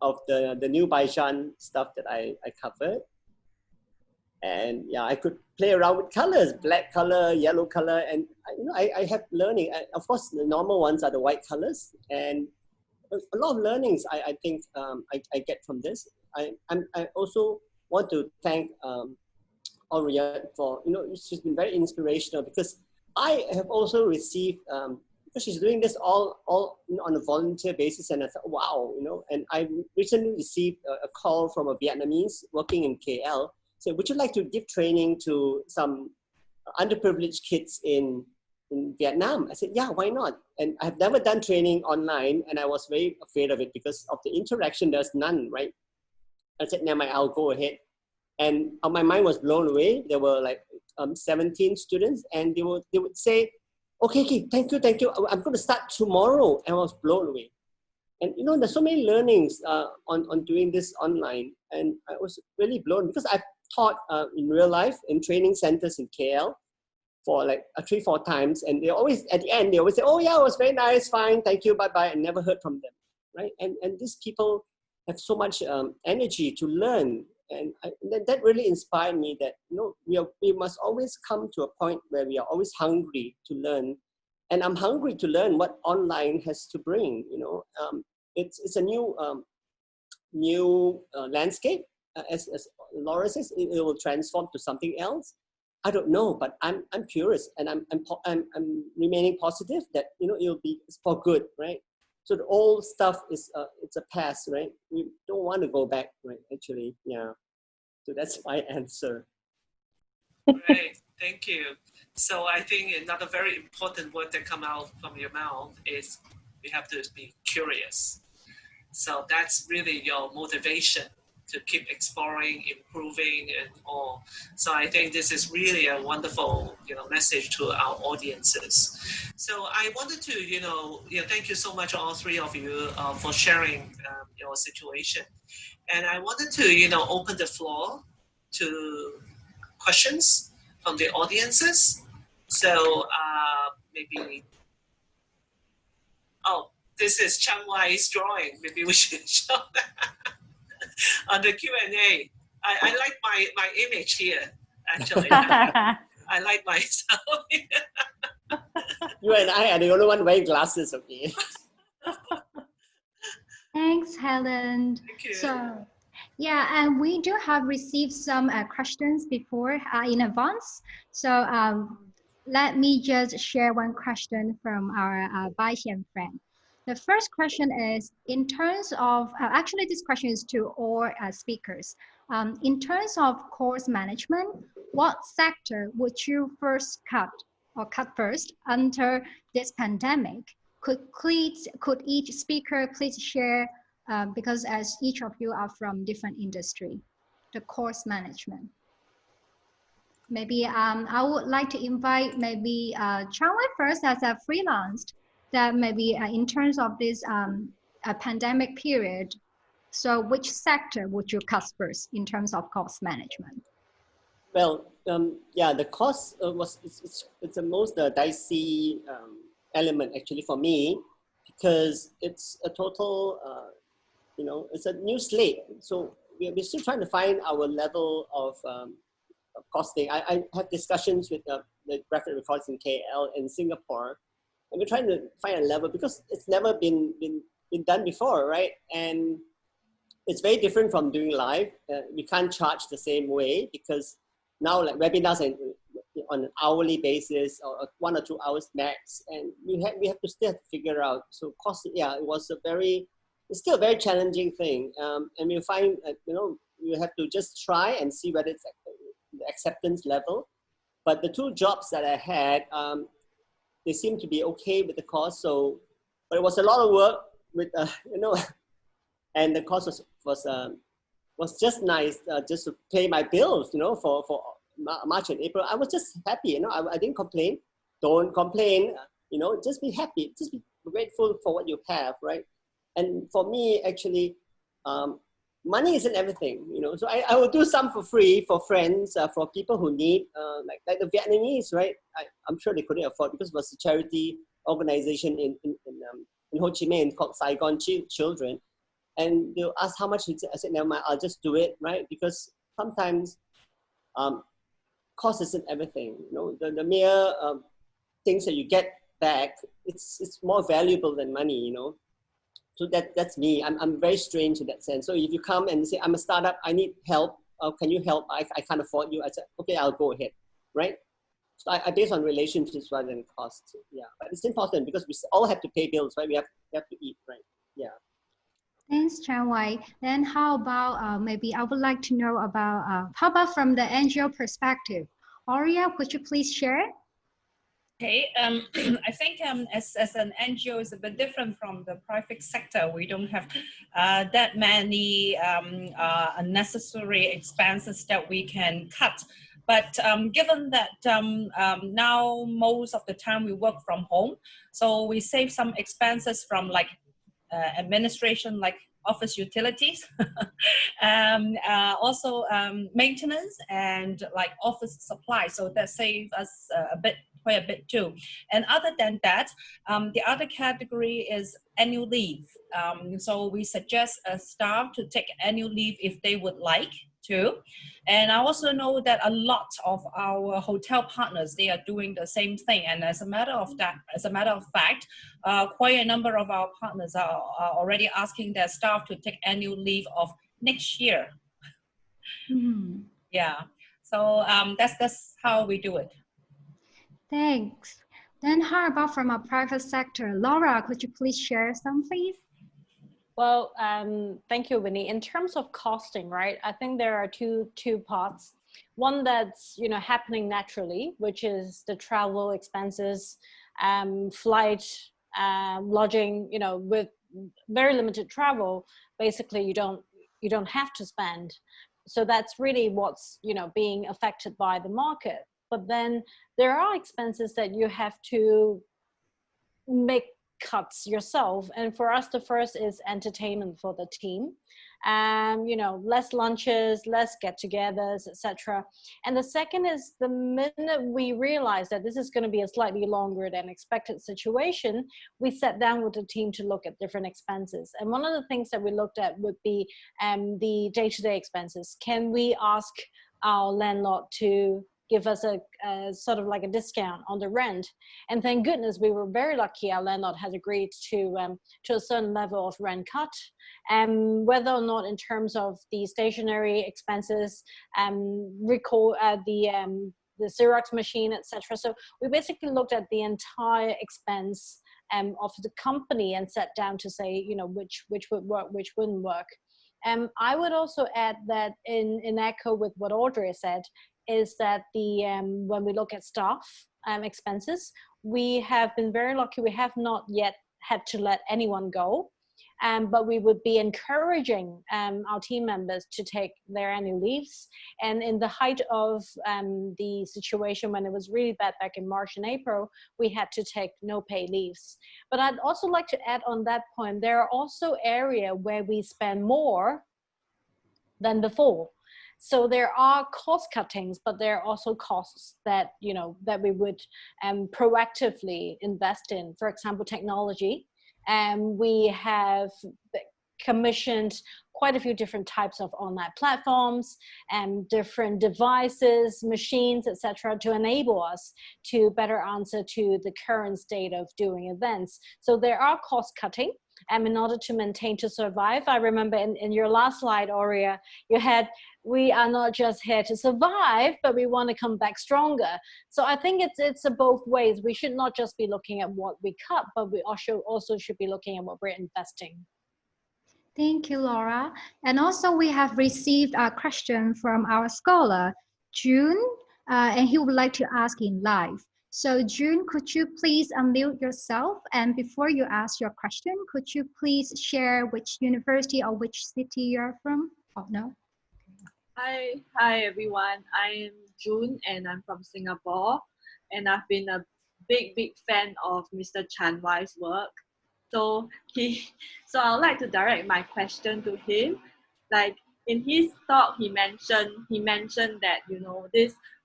S3: of the new Baijan stuff that I covered. And yeah, I could play around with colors, black color, yellow color, and you know, I have learning. Of course, the normal ones are the white colors, and a lot of learnings I think I get from this. I also want to thank Aurea for, you know, she's been very inspirational, because I have also received because she's doing this all you know, on a volunteer basis, and I thought, wow, you know. And I recently received a call from a Vietnamese working in KL. Said, would you like to give training to some underprivileged kids in Vietnam? I said, yeah, why not? And I've never done training online, and I was very afraid of it because of the interaction. There's none, right? I said, never mind, I'll go ahead. And my mind was blown away. There were like 17 students, and they would say, okay, thank you. I'm going to start tomorrow. And I was blown away. And you know, there's so many learnings on doing this online. And I was really blown, because I've taught in real life in training centers in KL for like 3-4 times. And they always, at the end, they always say, oh yeah, it was very nice, fine, thank you, bye-bye, and never heard from them, right? And these people have so much energy to learn. And that really inspired me that, you know, we must always come to a point where we are always hungry to learn. And I'm hungry to learn what online has to bring, you know. It's a new landscape. As Laura says, it will transform to something else. I don't know, but I'm curious, and I'm remaining positive that, you know, it'll be for good, right? So the old stuff is it's a past, right? We don't want to go back, right? Actually, yeah. So that's my answer.
S2: Great, thank you. So I think another very important word that come out from your mouth is we have to be curious. So that's really your motivation to keep exploring, improving, and all. So I think this is really a wonderful, you know, message to our audiences. So I wanted to, thank you so much, all three of you, for sharing your situation. And I wanted to, open the floor to questions from the audiences. So maybe, this is Chan Wai's drawing. Maybe we should show that on the Q&A. I like my image here, actually. I like myself.
S3: You and I are the only one wearing glasses, okay?
S1: Thanks, Helen.
S2: Thank you.
S1: So, yeah, and we do have received some questions before in advance. So let me just share one question from our Baixian friend. The first question is, in terms of, actually this question is to all speakers. In terms of course management, what sector would you first cut first under this pandemic? Could each speaker please share, because as each of you are from different industry, the course management? Maybe I would like to invite maybe Chan Wai first as a freelance, that maybe in terms of this a pandemic period, so which sector would you cut first in terms of cost management?
S3: Well, yeah, the cost it's the most dicey element actually for me, because it's a total, you know, it's a new slate. So we're still trying to find our level of costing. I have discussions with the graphic recorders in KL and Singapore, and we're trying to find a level because it's never been done before, right? And it's very different from doing live. We can't charge the same way because now like webinars are on an hourly basis or 1 or 2 hours max, and we have to still figure out. So cost, yeah, it's still a very challenging thing, and we find you know, you have to just try and see whether it's the acceptance level. But the 2 jobs that I had, they seem to be okay with the cost. So, but it was a lot of work with you know, and the cost was just nice just to pay my bills, you know, for March and April. I was just happy, you know. I didn't complain. Don't complain, you know. Just be happy. Just be grateful for what you have, right? And for me, actually, money isn't everything, you know. So I will do some for free for friends, for people who need, like the Vietnamese, right? I'm sure they couldn't afford because it was a charity organization in Ho Chi Minh called Saigon Children. And they'll ask how much. I said, never mind, I'll just do it, right? Because sometimes cost isn't everything. You know, the mere things that you get back, it's more valuable than money, you know. So that's me. I'm very strange in that sense. So if you come and say, I'm a startup, I need help. Can you help? I can't afford you. I said, okay, I'll go ahead, right? So I base on relationships rather than costs. Yeah, but it's important because we all have to pay bills, right? We have to eat, right? Yeah.
S1: Thanks, Chan Wai. Then how about maybe I would like to know about how about from the NGO perspective? Aurea, could you please share?
S5: Okay, I think as an NGO is a bit different from the private sector. We don't have that many unnecessary expenses that we can cut. But given that now most of the time we work from home, so we save some expenses from like administration, like office utilities, also maintenance and like office supplies. So that saves us quite a bit too. And other than that, the other category is annual leave. So we suggest staff to take annual leave if they would like to. And I also know that a lot of our hotel partners, they are doing the same thing. And as a matter of fact, quite a number of our partners are already asking their staff to take annual leave of next year.
S1: Mm-hmm.
S5: Yeah, so that's how we do it.
S1: Thanks. Then how about from a private sector? Laura, could you please share some, please?
S4: Well, thank you, Winnie. In terms of costing, right, I think there are two parts. One that's, you know, happening naturally, which is the travel expenses, flight, lodging. You know, with very limited travel, basically you don't have to spend. So that's really what's, you know, being affected by the market. But then there are expenses that you have to make cuts yourself, and for us the first is entertainment for the team, you know, less lunches, less get-togethers, etc. And the second is the minute we realize that this is going to be a slightly longer than expected situation, we sat down with the team to look at different expenses. And one of the things that we looked at would be the day-to-day expenses. Can we ask our landlord to give us a sort of like a discount on the rent? And thank goodness we were very lucky. Our landlord has agreed to a certain level of rent cut, whether or not in terms of the stationary expenses, recall the Xerox machine, etc. So we basically looked at the entire expense of the company and sat down to say, you know, which would work, which wouldn't work. I would also add that in echo with what Aurea said, is that when we look at staff expenses, we have been very lucky. We have not yet had to let anyone go. but we would be encouraging our team members to take their annual leaves. And in the height of the situation when it was really bad back in March and April, we had to take no pay leaves. But I'd also like to add on that point, there are also areas where we spend more than before. So there are cost cuttings, but there are also costs that, you know, that we would proactively invest in. For example, technology. We have commissioned quite a few different types of online platforms and different devices, machines, etc., to enable us to better answer to the current state of doing events. So there are cost cutting. In order to maintain, to survive. I remember in your last slide, Aurea, you had, we are not just here to survive, but we want to come back stronger. So I think it's both ways. We should not just be looking at what we cut, but we also should be looking at what we're investing.
S1: Thank you, Laura. And also we have received a question from our scholar, June, and he would like to ask in live. So June, could you please unmute yourself? And before you ask your question, could you please share which university or which city you're from? Oh, no.
S10: Hi everyone. I am June and I'm from Singapore. And I've been a big fan of Mr. Chan Wai's work. So I would like to direct my question to him. Like in his talk, he mentioned that, you know,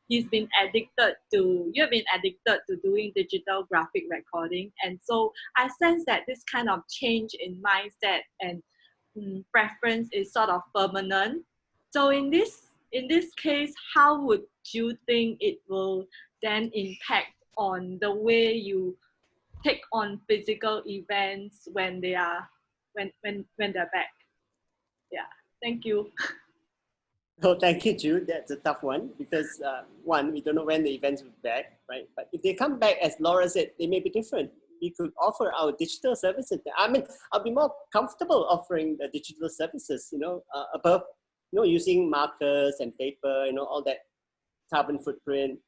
S10: you've been addicted to doing digital graphic recording. And so I sense that this kind of change in mindset and preference is sort of permanent. So in this case, how would you think it will then impact on the way you take on physical events when they're back? Yeah, thank you.
S3: Oh, thank you, Jude. That's a tough one because one, we don't know when the events will be back, right? But if they come back, as Laura said, they may be different. We could offer our digital services. I mean, I'll be more comfortable offering the digital services, you know, above, you know, using markers and paper, you know, all that carbon footprint.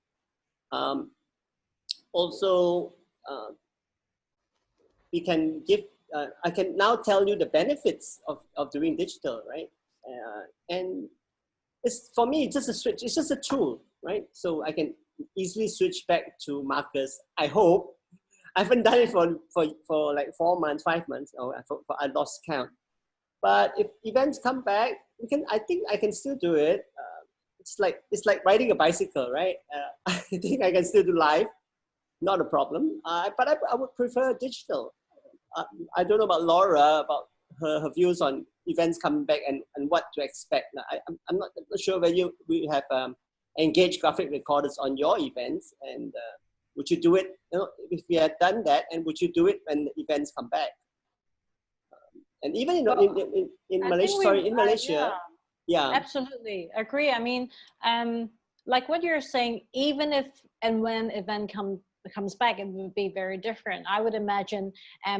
S3: Also, we can give, I can now tell you the benefits of doing digital, right? And it's, for me, it's just a switch. It's just a tool, right? So I can easily switch back to markers. I hope. I haven't done it for like 4 months, 5 months. Or I lost count. But if events come back, I think I can still do it. It's like riding a bicycle, right? I think I can still do live, not a problem. But I would prefer digital. I don't know about Laura, about her views on events coming back and what to expect. I'm not sure whether we have engaged graphic recorders on your events, and would you do it, you know, if we had done that, and would you do it when the events come back? And even in Malaysia, yeah.
S4: Absolutely agree. I mean, like what you're saying, even if and when event comes back, it would be very different. I would imagine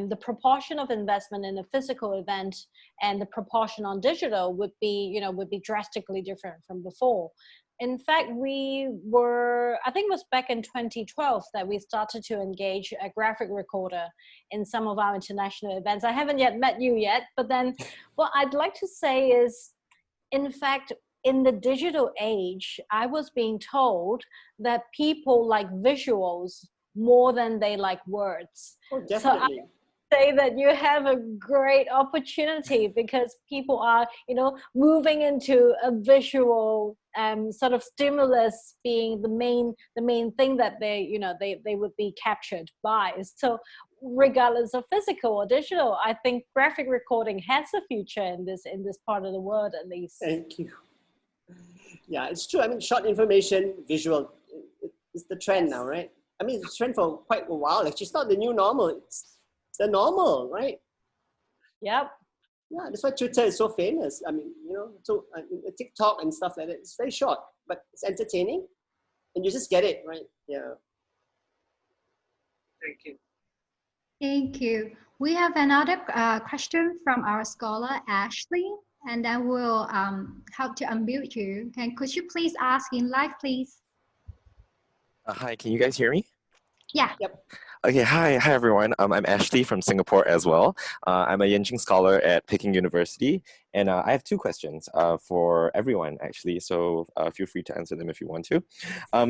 S4: the proportion of investment in a physical event and the proportion on digital would be drastically different from before. In fact, I think it was back in 2012 that we started to engage a graphic recorder in some of our international events. I haven't yet met you yet, but then what I'd like to say is, in fact, in the digital age, I was being told that people like visuals more than they like words.
S3: Oh, definitely.
S4: So say that you have a great opportunity because people are, you know, moving into a visual sort of stimulus being the main thing that they would be captured by. So regardless of physical or digital, I think graphic recording has a future in this part of the world, at least.
S3: Thank you. Yeah, it's true. I mean, short information, visual, it's the trend now, right? I mean, it's a trend for quite a while. Actually, it's not the new normal. It's the normal, right?
S4: Yep.
S3: Yeah, that's why Twitter is so famous. I mean, you know, so TikTok and stuff like that. It's very short, but it's entertaining, and you just get it, right? Yeah.
S2: Thank you.
S1: Thank you. We have another question from our scholar, Ashley, and I will help to unmute you. Could you please ask in live, please?
S11: Hi, can you guys hear me?
S1: Yeah.
S3: Yep.
S11: Okay, hi everyone. I'm Ashley from Singapore as well. I'm a Yenching scholar at Peking University, and I have two questions for everyone actually. So feel free to answer them if you want to.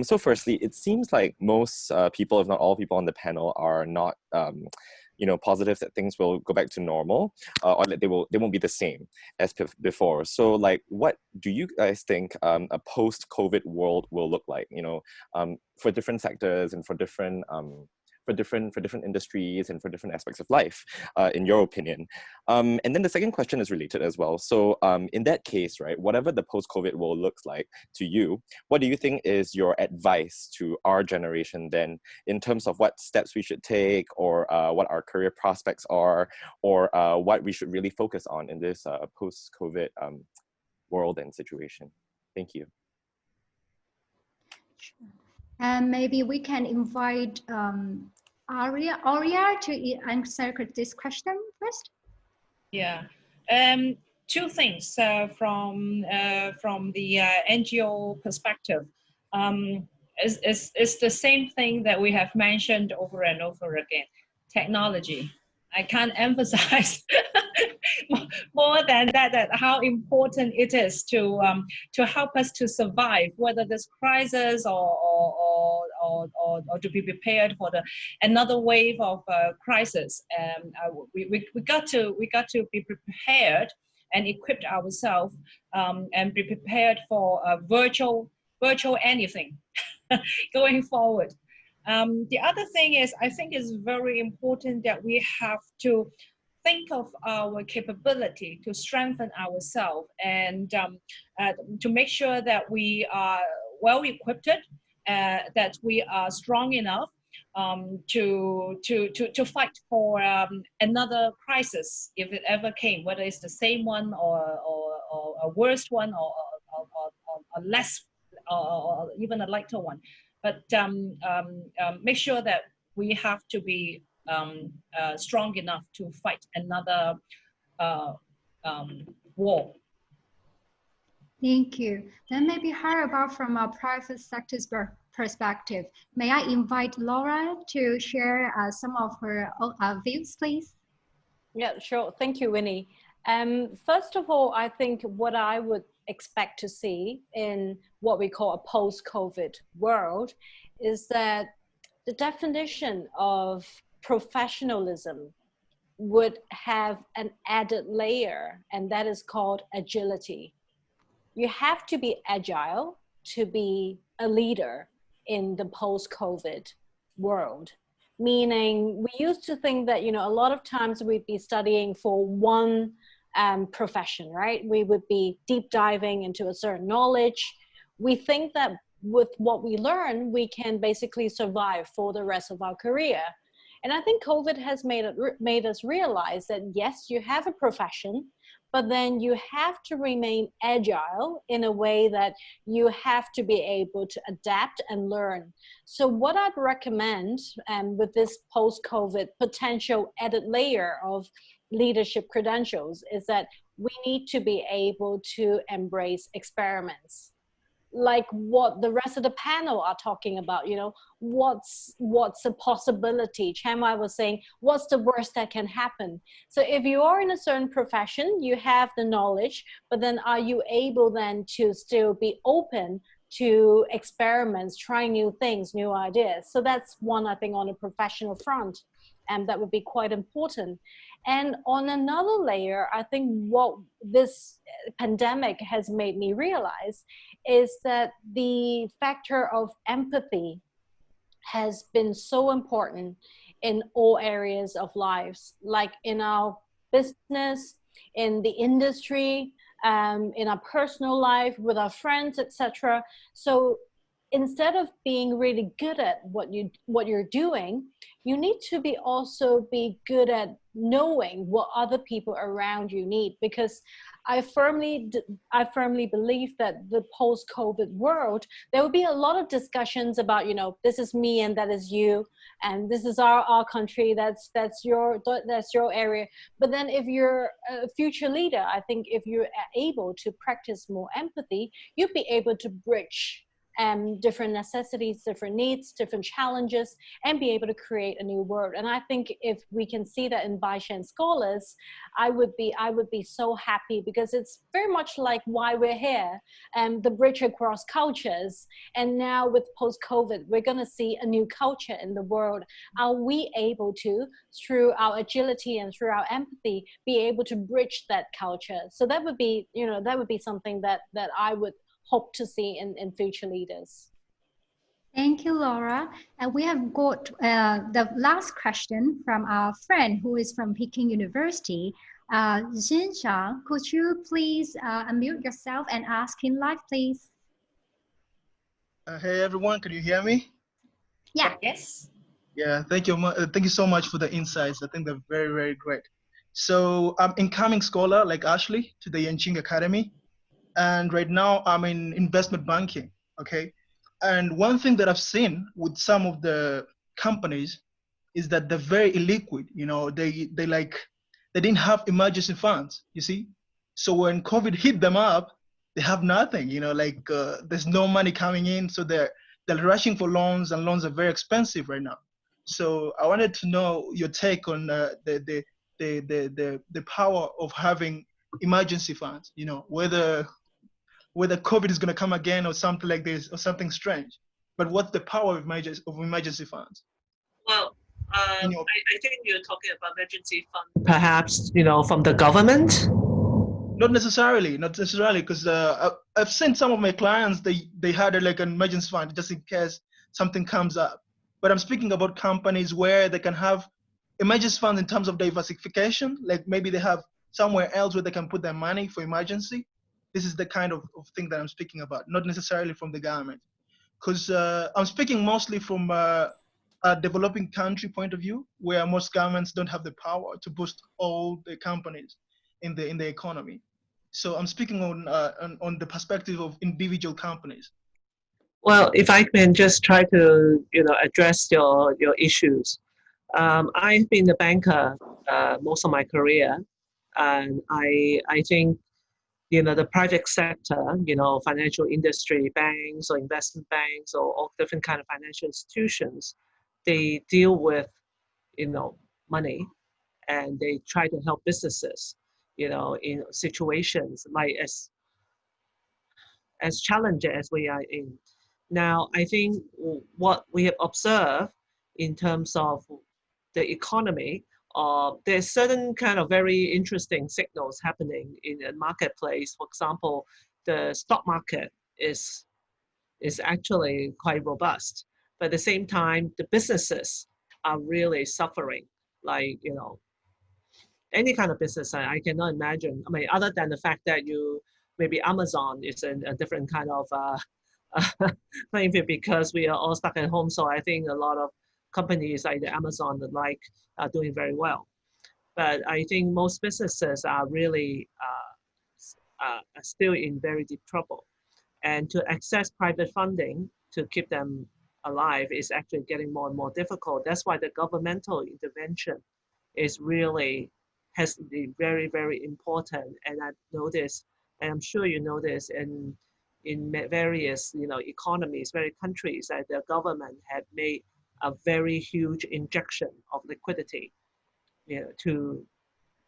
S11: So firstly, it seems like most people, if not all people on the panel, are not positive that things will go back to normal, or that they won't be the same as before. So like, what do you guys think a post-COVID world will look like? For different sectors and for different industries and for different aspects of life, in your opinion. And then the second question is related as well. So in that case, right, whatever the post-COVID world looks like to you, what do you think is your advice to our generation then in terms of what steps we should take, or what our career prospects are, or what we should really focus on in this post-COVID world and situation? Thank you.
S1: And maybe we can invite Aurea to answer this question first.
S5: Yeah, two things from the NGO perspective. It's the same thing that we have mentioned over and over again. Technology. I can't emphasize more than that how important it is to help us to survive, whether this crisis or to be prepared for another wave of crisis. We got to be prepared and equipped ourselves and be prepared for virtual anything going forward. The other thing is, I think it's very important that we have to think of our capability to strengthen ourselves and to make sure that we are well equipped, that we are strong enough to fight for another crisis if it ever came, whether it's the same one or a worse one or a less or even a lighter one. But make sure that we have to be strong enough to fight another war.
S1: Thank you. Then maybe how about from a private sector's perspective? May I invite Laura to share some of her views, please?
S4: Yeah, sure. Thank you, Winnie. First of all, I think what I would expect to see in what we call a post-COVID world is that the definition of professionalism would have an added layer, and that is called agility. You have to be agile to be a leader in the post-COVID world. Meaning, we used to think that, a lot of times we'd be studying for one profession, right? We would be deep diving into a certain knowledge. We think that with what we learn, we can basically survive for the rest of our career. And I think COVID has made us realize that yes, you have a profession, but then you have to remain agile in a way that you have to be able to adapt and learn. So what I'd recommend with this post-COVID potential added layer of leadership credentials is that we need to be able to embrace experiments. Like what the rest of the panel are talking about, what's a possibility? Chan Wai was saying, what's the worst that can happen? So if you are in a certain profession, you have the knowledge, but then are you able then to still be open to experiments, trying new things, new ideas? So that's one, I think, on a professional front, and that would be quite important. And on another layer, I think what this pandemic has made me realize is that the factor of empathy has been so important in all areas of lives, like in our business, in the industry, in our personal life, with our friends, etc. So instead of being really good at what you're doing, you need to also be good at knowing what other people around you need, because I firmly believe that the post-COVID world, there will be a lot of discussions about, this is me and that is you, and this is our country, that's your area. But then if you're a future leader, I think if you're able to practice more empathy, you'll be able to bridge different necessities, different needs, different challenges, and be able to create a new world. And I think if we can see that in BXAI scholars, I would be so happy, because it's very much like why we're here, the bridge across cultures. And now with post-COVID, we're going to see a new culture in the world. Are we able to, through our agility and through our empathy, be able to bridge that culture? So that would be, that would be something that I would hope to see in future leaders.
S1: Thank you, Laura. And we have got the last question from our friend who is from Peking University. Xin Xiang, could you please unmute yourself and ask in live, please?
S12: Hey everyone, can you hear me?
S1: Yeah.
S5: Yes.
S12: Yeah, thank you so much for the insights. I think they're very, very great. So I'm incoming scholar like Ashley to the Yanqing Academy. And right now I'm in investment banking, okay? And one thing that I've seen with some of the companies is that they're very illiquid. They didn't have emergency funds, you see? So when COVID hit them up, they have nothing, there's no money coming in. So they're rushing for loans, and loans are very expensive right now. So I wanted to know your take on the power of having emergency funds, whether COVID is going to come again or something like this, or something strange. But what's the power of emergency funds?
S2: Well, I think you're talking about emergency fund, perhaps, from the government?
S12: Not necessarily, because I've seen some of my clients, they had like an emergency fund just in case something comes up. But I'm speaking about companies where they can have emergency funds in terms of diversification, like maybe they have somewhere else where they can put their money for emergency. This is the kind of thing that I'm speaking about, not necessarily from the government. Because I'm speaking mostly from a developing country point of view, where most governments don't have the power to boost all the companies in the economy. So I'm speaking on the perspective of individual companies.
S2: Well, if I can just try to address your issues. I've been a banker most of my career, and I think the private sector, financial industry, banks or investment banks or all different kind of financial institutions, they deal with money, and they try to help businesses in situations like as challenging as we are in. Now, I think what we have observed in terms of the economy, there's certain kind of very interesting signals happening in the marketplace. For example, the stock market is actually quite robust, but at the same time, the businesses are really suffering. Like, any kind of business, I cannot imagine. I mean, other than the fact that maybe Amazon is a different kind of playing field because we are all stuck at home. So I think a lot of companies like the Amazon are doing very well. But I think most businesses are really still in very deep trouble. And to access private funding to keep them alive is actually getting more and more difficult. That's why the governmental intervention has to be very, very important. And I've noticed, and I'm sure you know this, in various economies, various countries, that the government had made a very huge injection of liquidity to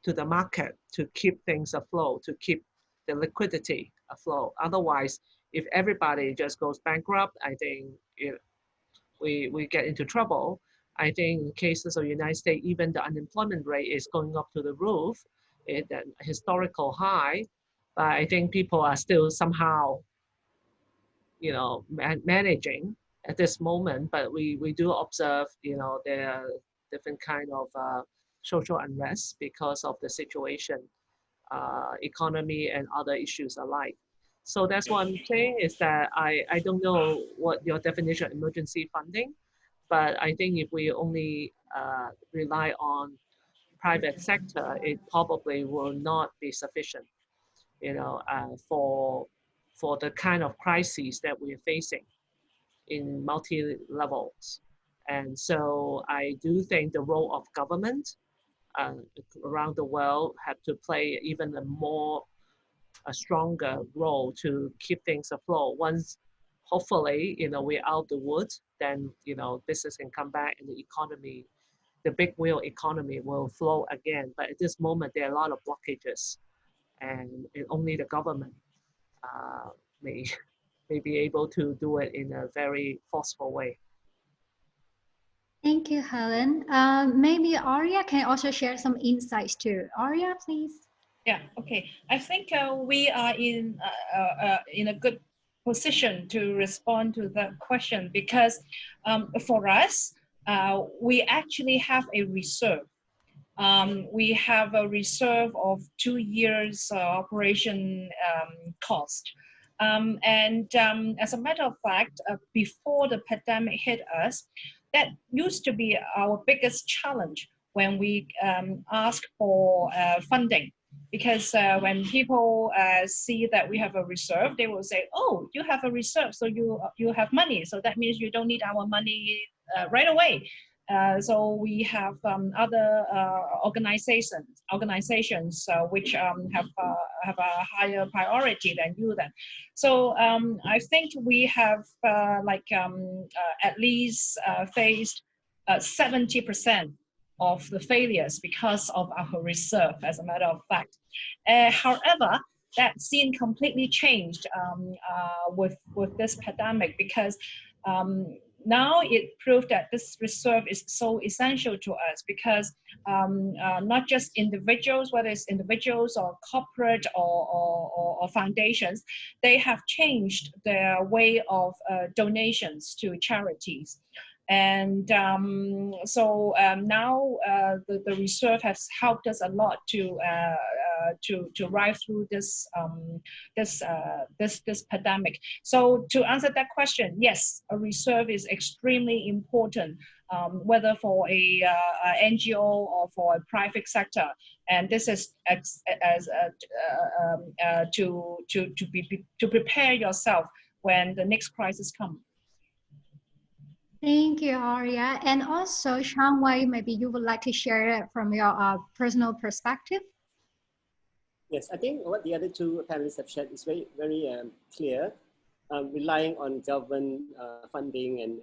S2: the market to keep things afloat, to keep the liquidity afloat. Otherwise, if everybody just goes bankrupt, I think we get into trouble. I think in cases of the United States, even the unemployment rate is going up to the roof, at a historical high. But I think people are still somehow, managing at this moment. But we do observe, there are different kind of social unrest because of the situation, economy and other issues alike. So that's one thing, is that I don't know what your definition of emergency funding, but I think if we only rely on private sector, it probably will not be sufficient, for the kind of crises that we're facing in multi-levels. And so I do think the role of government around the world have to play even a stronger role to keep things afloat. Once hopefully, we're out the woods, then, business can come back and the economy, the big wheel economy will flow again. But at this moment, there are a lot of blockages, and only the government may, may be able to do it in a very forceful way.
S1: Thank you, Helen. Maybe Aurea can also share some insights too. Aurea, please.
S5: Yeah, okay. I think we are in a good position to respond to that question because for us, we actually have a reserve. We have a reserve of 2 years operation cost. As a matter of fact, before the pandemic hit us, that used to be our biggest challenge when we ask for funding. Because when people see that we have a reserve, they will say, "Oh, you have a reserve, so you have money. So that means you don't need our money right away." So we have other organizations which have a higher priority than you then. So I think we have at least faced 70% of the failures because of our reserve, as a matter of fact. However, that scene completely changed with this pandemic because now it proved that this reserve is so essential to us because not just individuals, whether it's individuals or corporate or foundations, they have changed their way of donations to charities. And so now the reserve has helped us a lot to ride through this pandemic. So to answer that question, yes, a reserve is extremely important, whether for a NGO or for a private sector. And this is to prepare yourself when the next crisis comes.
S1: Thank you, Aurea. And also, Chan Wai, maybe you would like to share it from your personal perspective?
S3: Yes, I think what the other two panelists have shared is very, very clear, relying on government funding and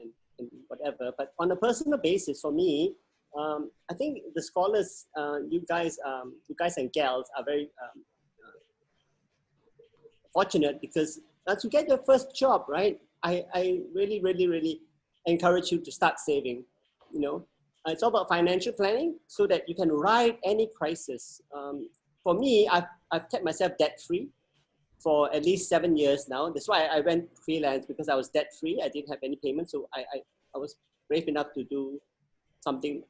S3: whatever. But on a personal basis, for me, I think the scholars, you guys and gals are very fortunate because once you get your first job, right? I really, really, really encourage you to start saving. It's all about financial planning so that you can ride any crisis. For me, I've kept myself debt-free for at least 7 years now. That's why I went freelance, because I was debt-free. I didn't have any payments, so I was brave enough to do something.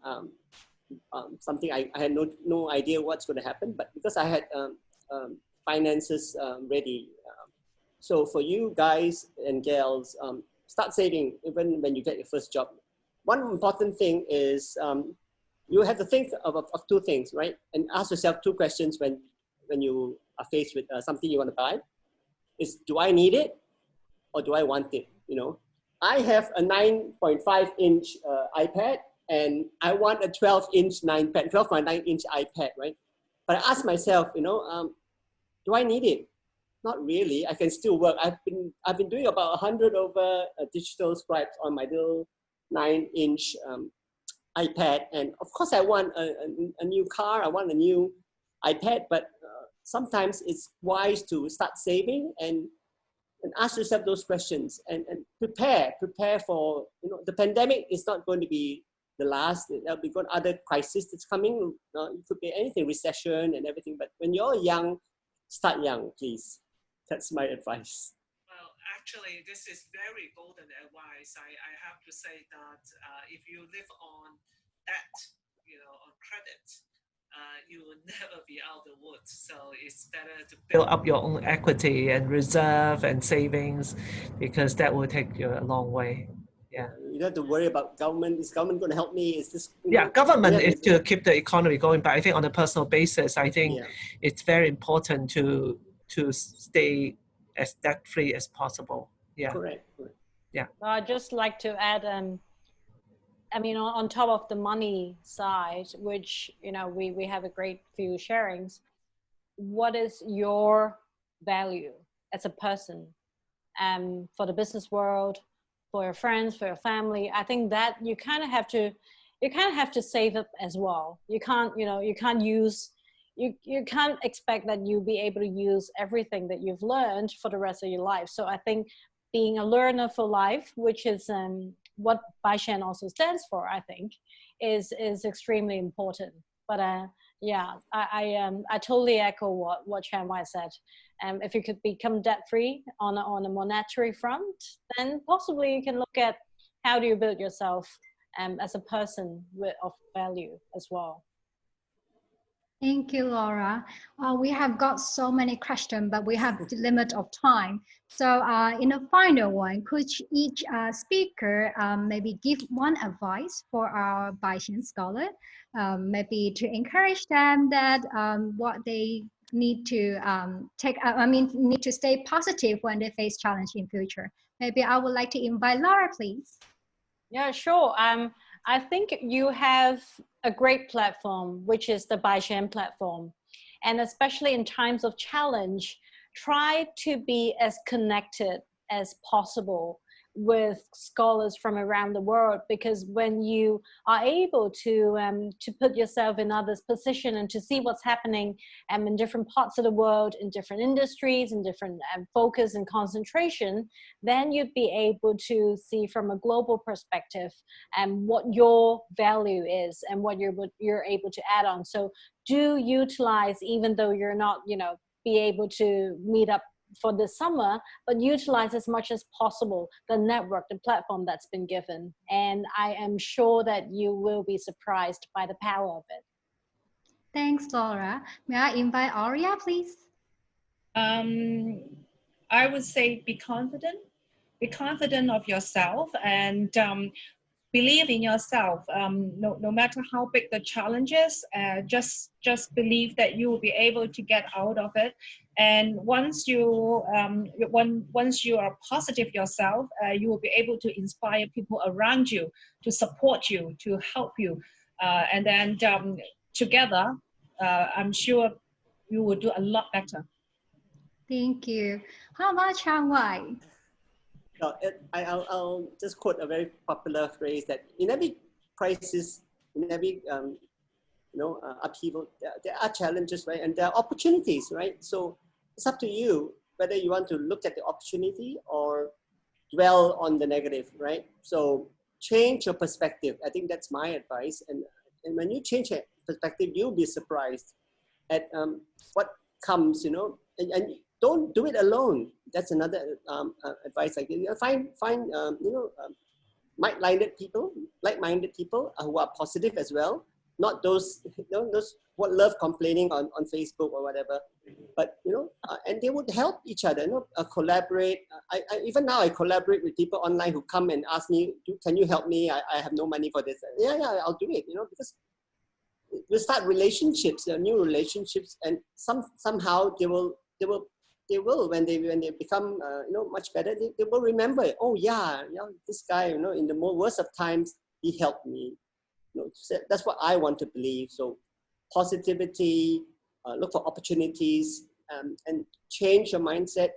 S3: Something I had no idea what's going to happen, but because I had finances ready. So for you guys and gals, start saving even when you get your first job. One important thing is you have to think of two things, right? And ask yourself two questions when you are faced with something you want to buy. Is, do I need it or do I want it? I have a 9.5-inch iPad and I want a 12.9-inch iPad, right? But I ask myself, do I need it? Not really. I can still work. I've been doing about 100 over digital scribes on my little 9-inch iPad, and of course I want a new car. I want a new iPad, but sometimes it's wise to start saving and ask yourself those questions and prepare for the pandemic is not going to be the last. There'll be other crises that's coming. It could be anything, recession and everything. But when you're young, start young, please. That's my advice.
S2: Well, actually, this is very golden advice. I have to say that if you live on debt, on credit, you will never be out of the woods. So it's better to build up your own equity and reserve and savings, because that will take you a long way. Yeah.
S3: You don't have to worry about government. Is government going to help me? Is this?
S2: Government is to keep the economy going. But I think on a personal basis, I think it's very important to stay as debt-free as possible. Yeah.
S3: Correct.
S2: Yeah.
S4: I'd just like to add, I mean, on top of the money side, which, we have a great few sharings, what is your value as a person? for the business world, for your friends, for your family. I think that you kind of have to save up as well. You can't, you can't expect that you'll be able to use everything that you've learned for the rest of your life. So I think being a learner for life, which is what BXAI also stands for, I think, is extremely important. But yeah, I totally echo what Chan Wai said. If you could become debt-free on a monetary front, then possibly you can look at how do you build yourself as a person of value as well.
S1: Thank you, Laura. We have got so many questions, but we have the limit of time. So in the final one, could each speaker maybe give one advice for our BXAI scholar, maybe to encourage them that what they need to need to stay positive when they face challenge in future. Maybe I would like to invite Laura, please.
S4: Yeah, sure. I think you have a great platform, which is the BXAI platform. And especially in times of challenge, try to be as connected as possible with scholars from around the world, because when you are able to put yourself in others' position and to see what's happening in different parts of the world, in different industries, in different focus and concentration, then you'd be able to see from a global perspective what your value is and what you're able to add on. So do utilize, even though you're not, be able to meet up for the summer, but utilize as much as possible the network, the platform that's been given. And I am sure that you will be surprised by the power of it.
S1: Thanks, Laura. May I invite Aurea, please?
S5: I would say be confident of yourself, and believe in yourself. No matter how big the challenges, just believe that you will be able to get out of it. And once you are positive yourself, you will be able to inspire people around you to support you, to help you, and then together, I'm sure you will do a lot better.
S1: Thank you. How about Chan Wai?
S3: I'll just quote a very popular phrase that in every crisis, in every upheaval, there are challenges, right? And there are opportunities, right? So it's up to you whether you want to look at the opportunity or dwell on the negative, right? So change your perspective. I think that's my advice. And when you change your perspective, you'll be surprised at what comes, and don't do it alone. That's another advice I give you. Find like-minded people who are positive as well. Not those what love complaining on Facebook or whatever, but and they would help each other. Collaborate. Even now I collaborate with people online who come and ask me, "Can you help me? I have no money for this." Yeah, I'll do it. Because we start relationships, new relationships, and somehow they will when they become much better, they will remember, oh yeah, this guy, in the worst of times, he helped me. That's what I want to believe. So positivity, look for opportunities, and change your mindset,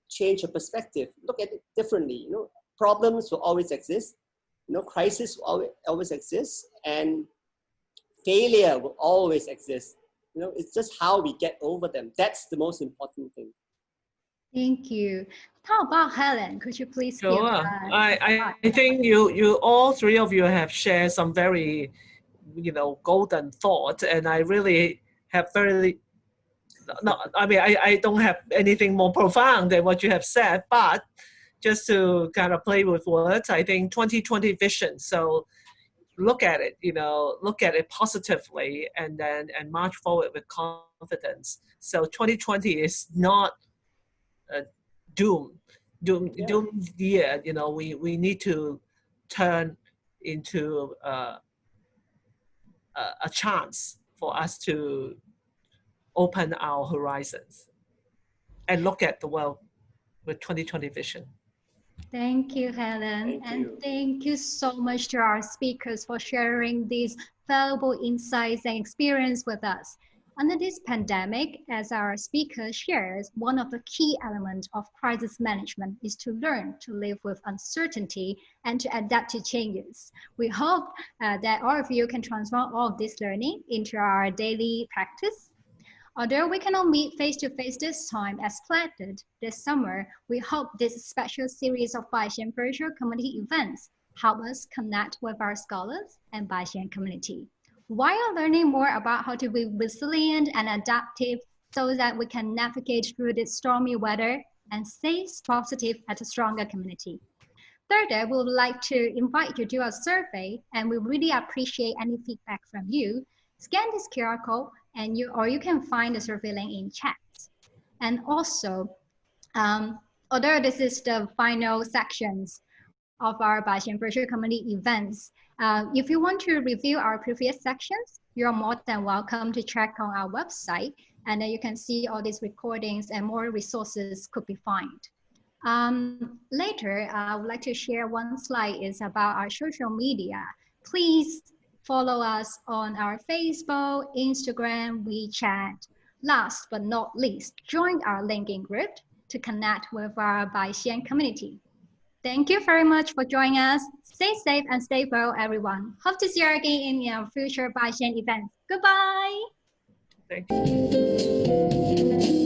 S3: change your perspective, look at it differently. Problems will always exist, crisis will always exist, and failure will always exist. It's just how we get over them. That's the most important thing.
S1: Thank you. How about Helen? Could you please give
S2: I think you all three of you have shared some very, golden thoughts, and I really have I don't have anything more profound than what you have said, but just to kind of play with words, I think 2020 vision. So look at it, look at it positively, and march forward with confidence. So 2020 is not a doom year. We need to turn into a chance for us to open our horizons and look at the world with 2020 vision.
S1: Thank you, Helen. Thank you so much to our speakers for sharing these valuable insights and experience with us. Under this pandemic, as our speaker shares, one of the key elements of crisis management is to learn to live with uncertainty and to adapt to changes. We hope that all of you can transform all of this learning into our daily practice. Although we cannot meet face-to-face this time as planned this summer, we hope this special series of Baishan virtual community events help us connect with our scholars and Baishan community, while learning more about how to be resilient and adaptive so that we can navigate through this stormy weather and stay positive as a stronger community. Third, we would like to invite you to do a survey, and we really appreciate any feedback from you. Scan this QR code and you can find the survey link in chat. And also, although this is the final sections of our Baishan virtual community events, if you want to review our previous sections, you're more than welcome to check on our website, and then you can see all these recordings and more resources could be found. Later, I would like to share one slide is about our social media. Please follow us on our Facebook, Instagram, WeChat. Last but not least, join our LinkedIn group to connect with our Baishan community. Thank you very much for joining us. Stay safe and stay well, everyone. Hope to see you again in our future Baishan events. Goodbye.
S2: Thank you.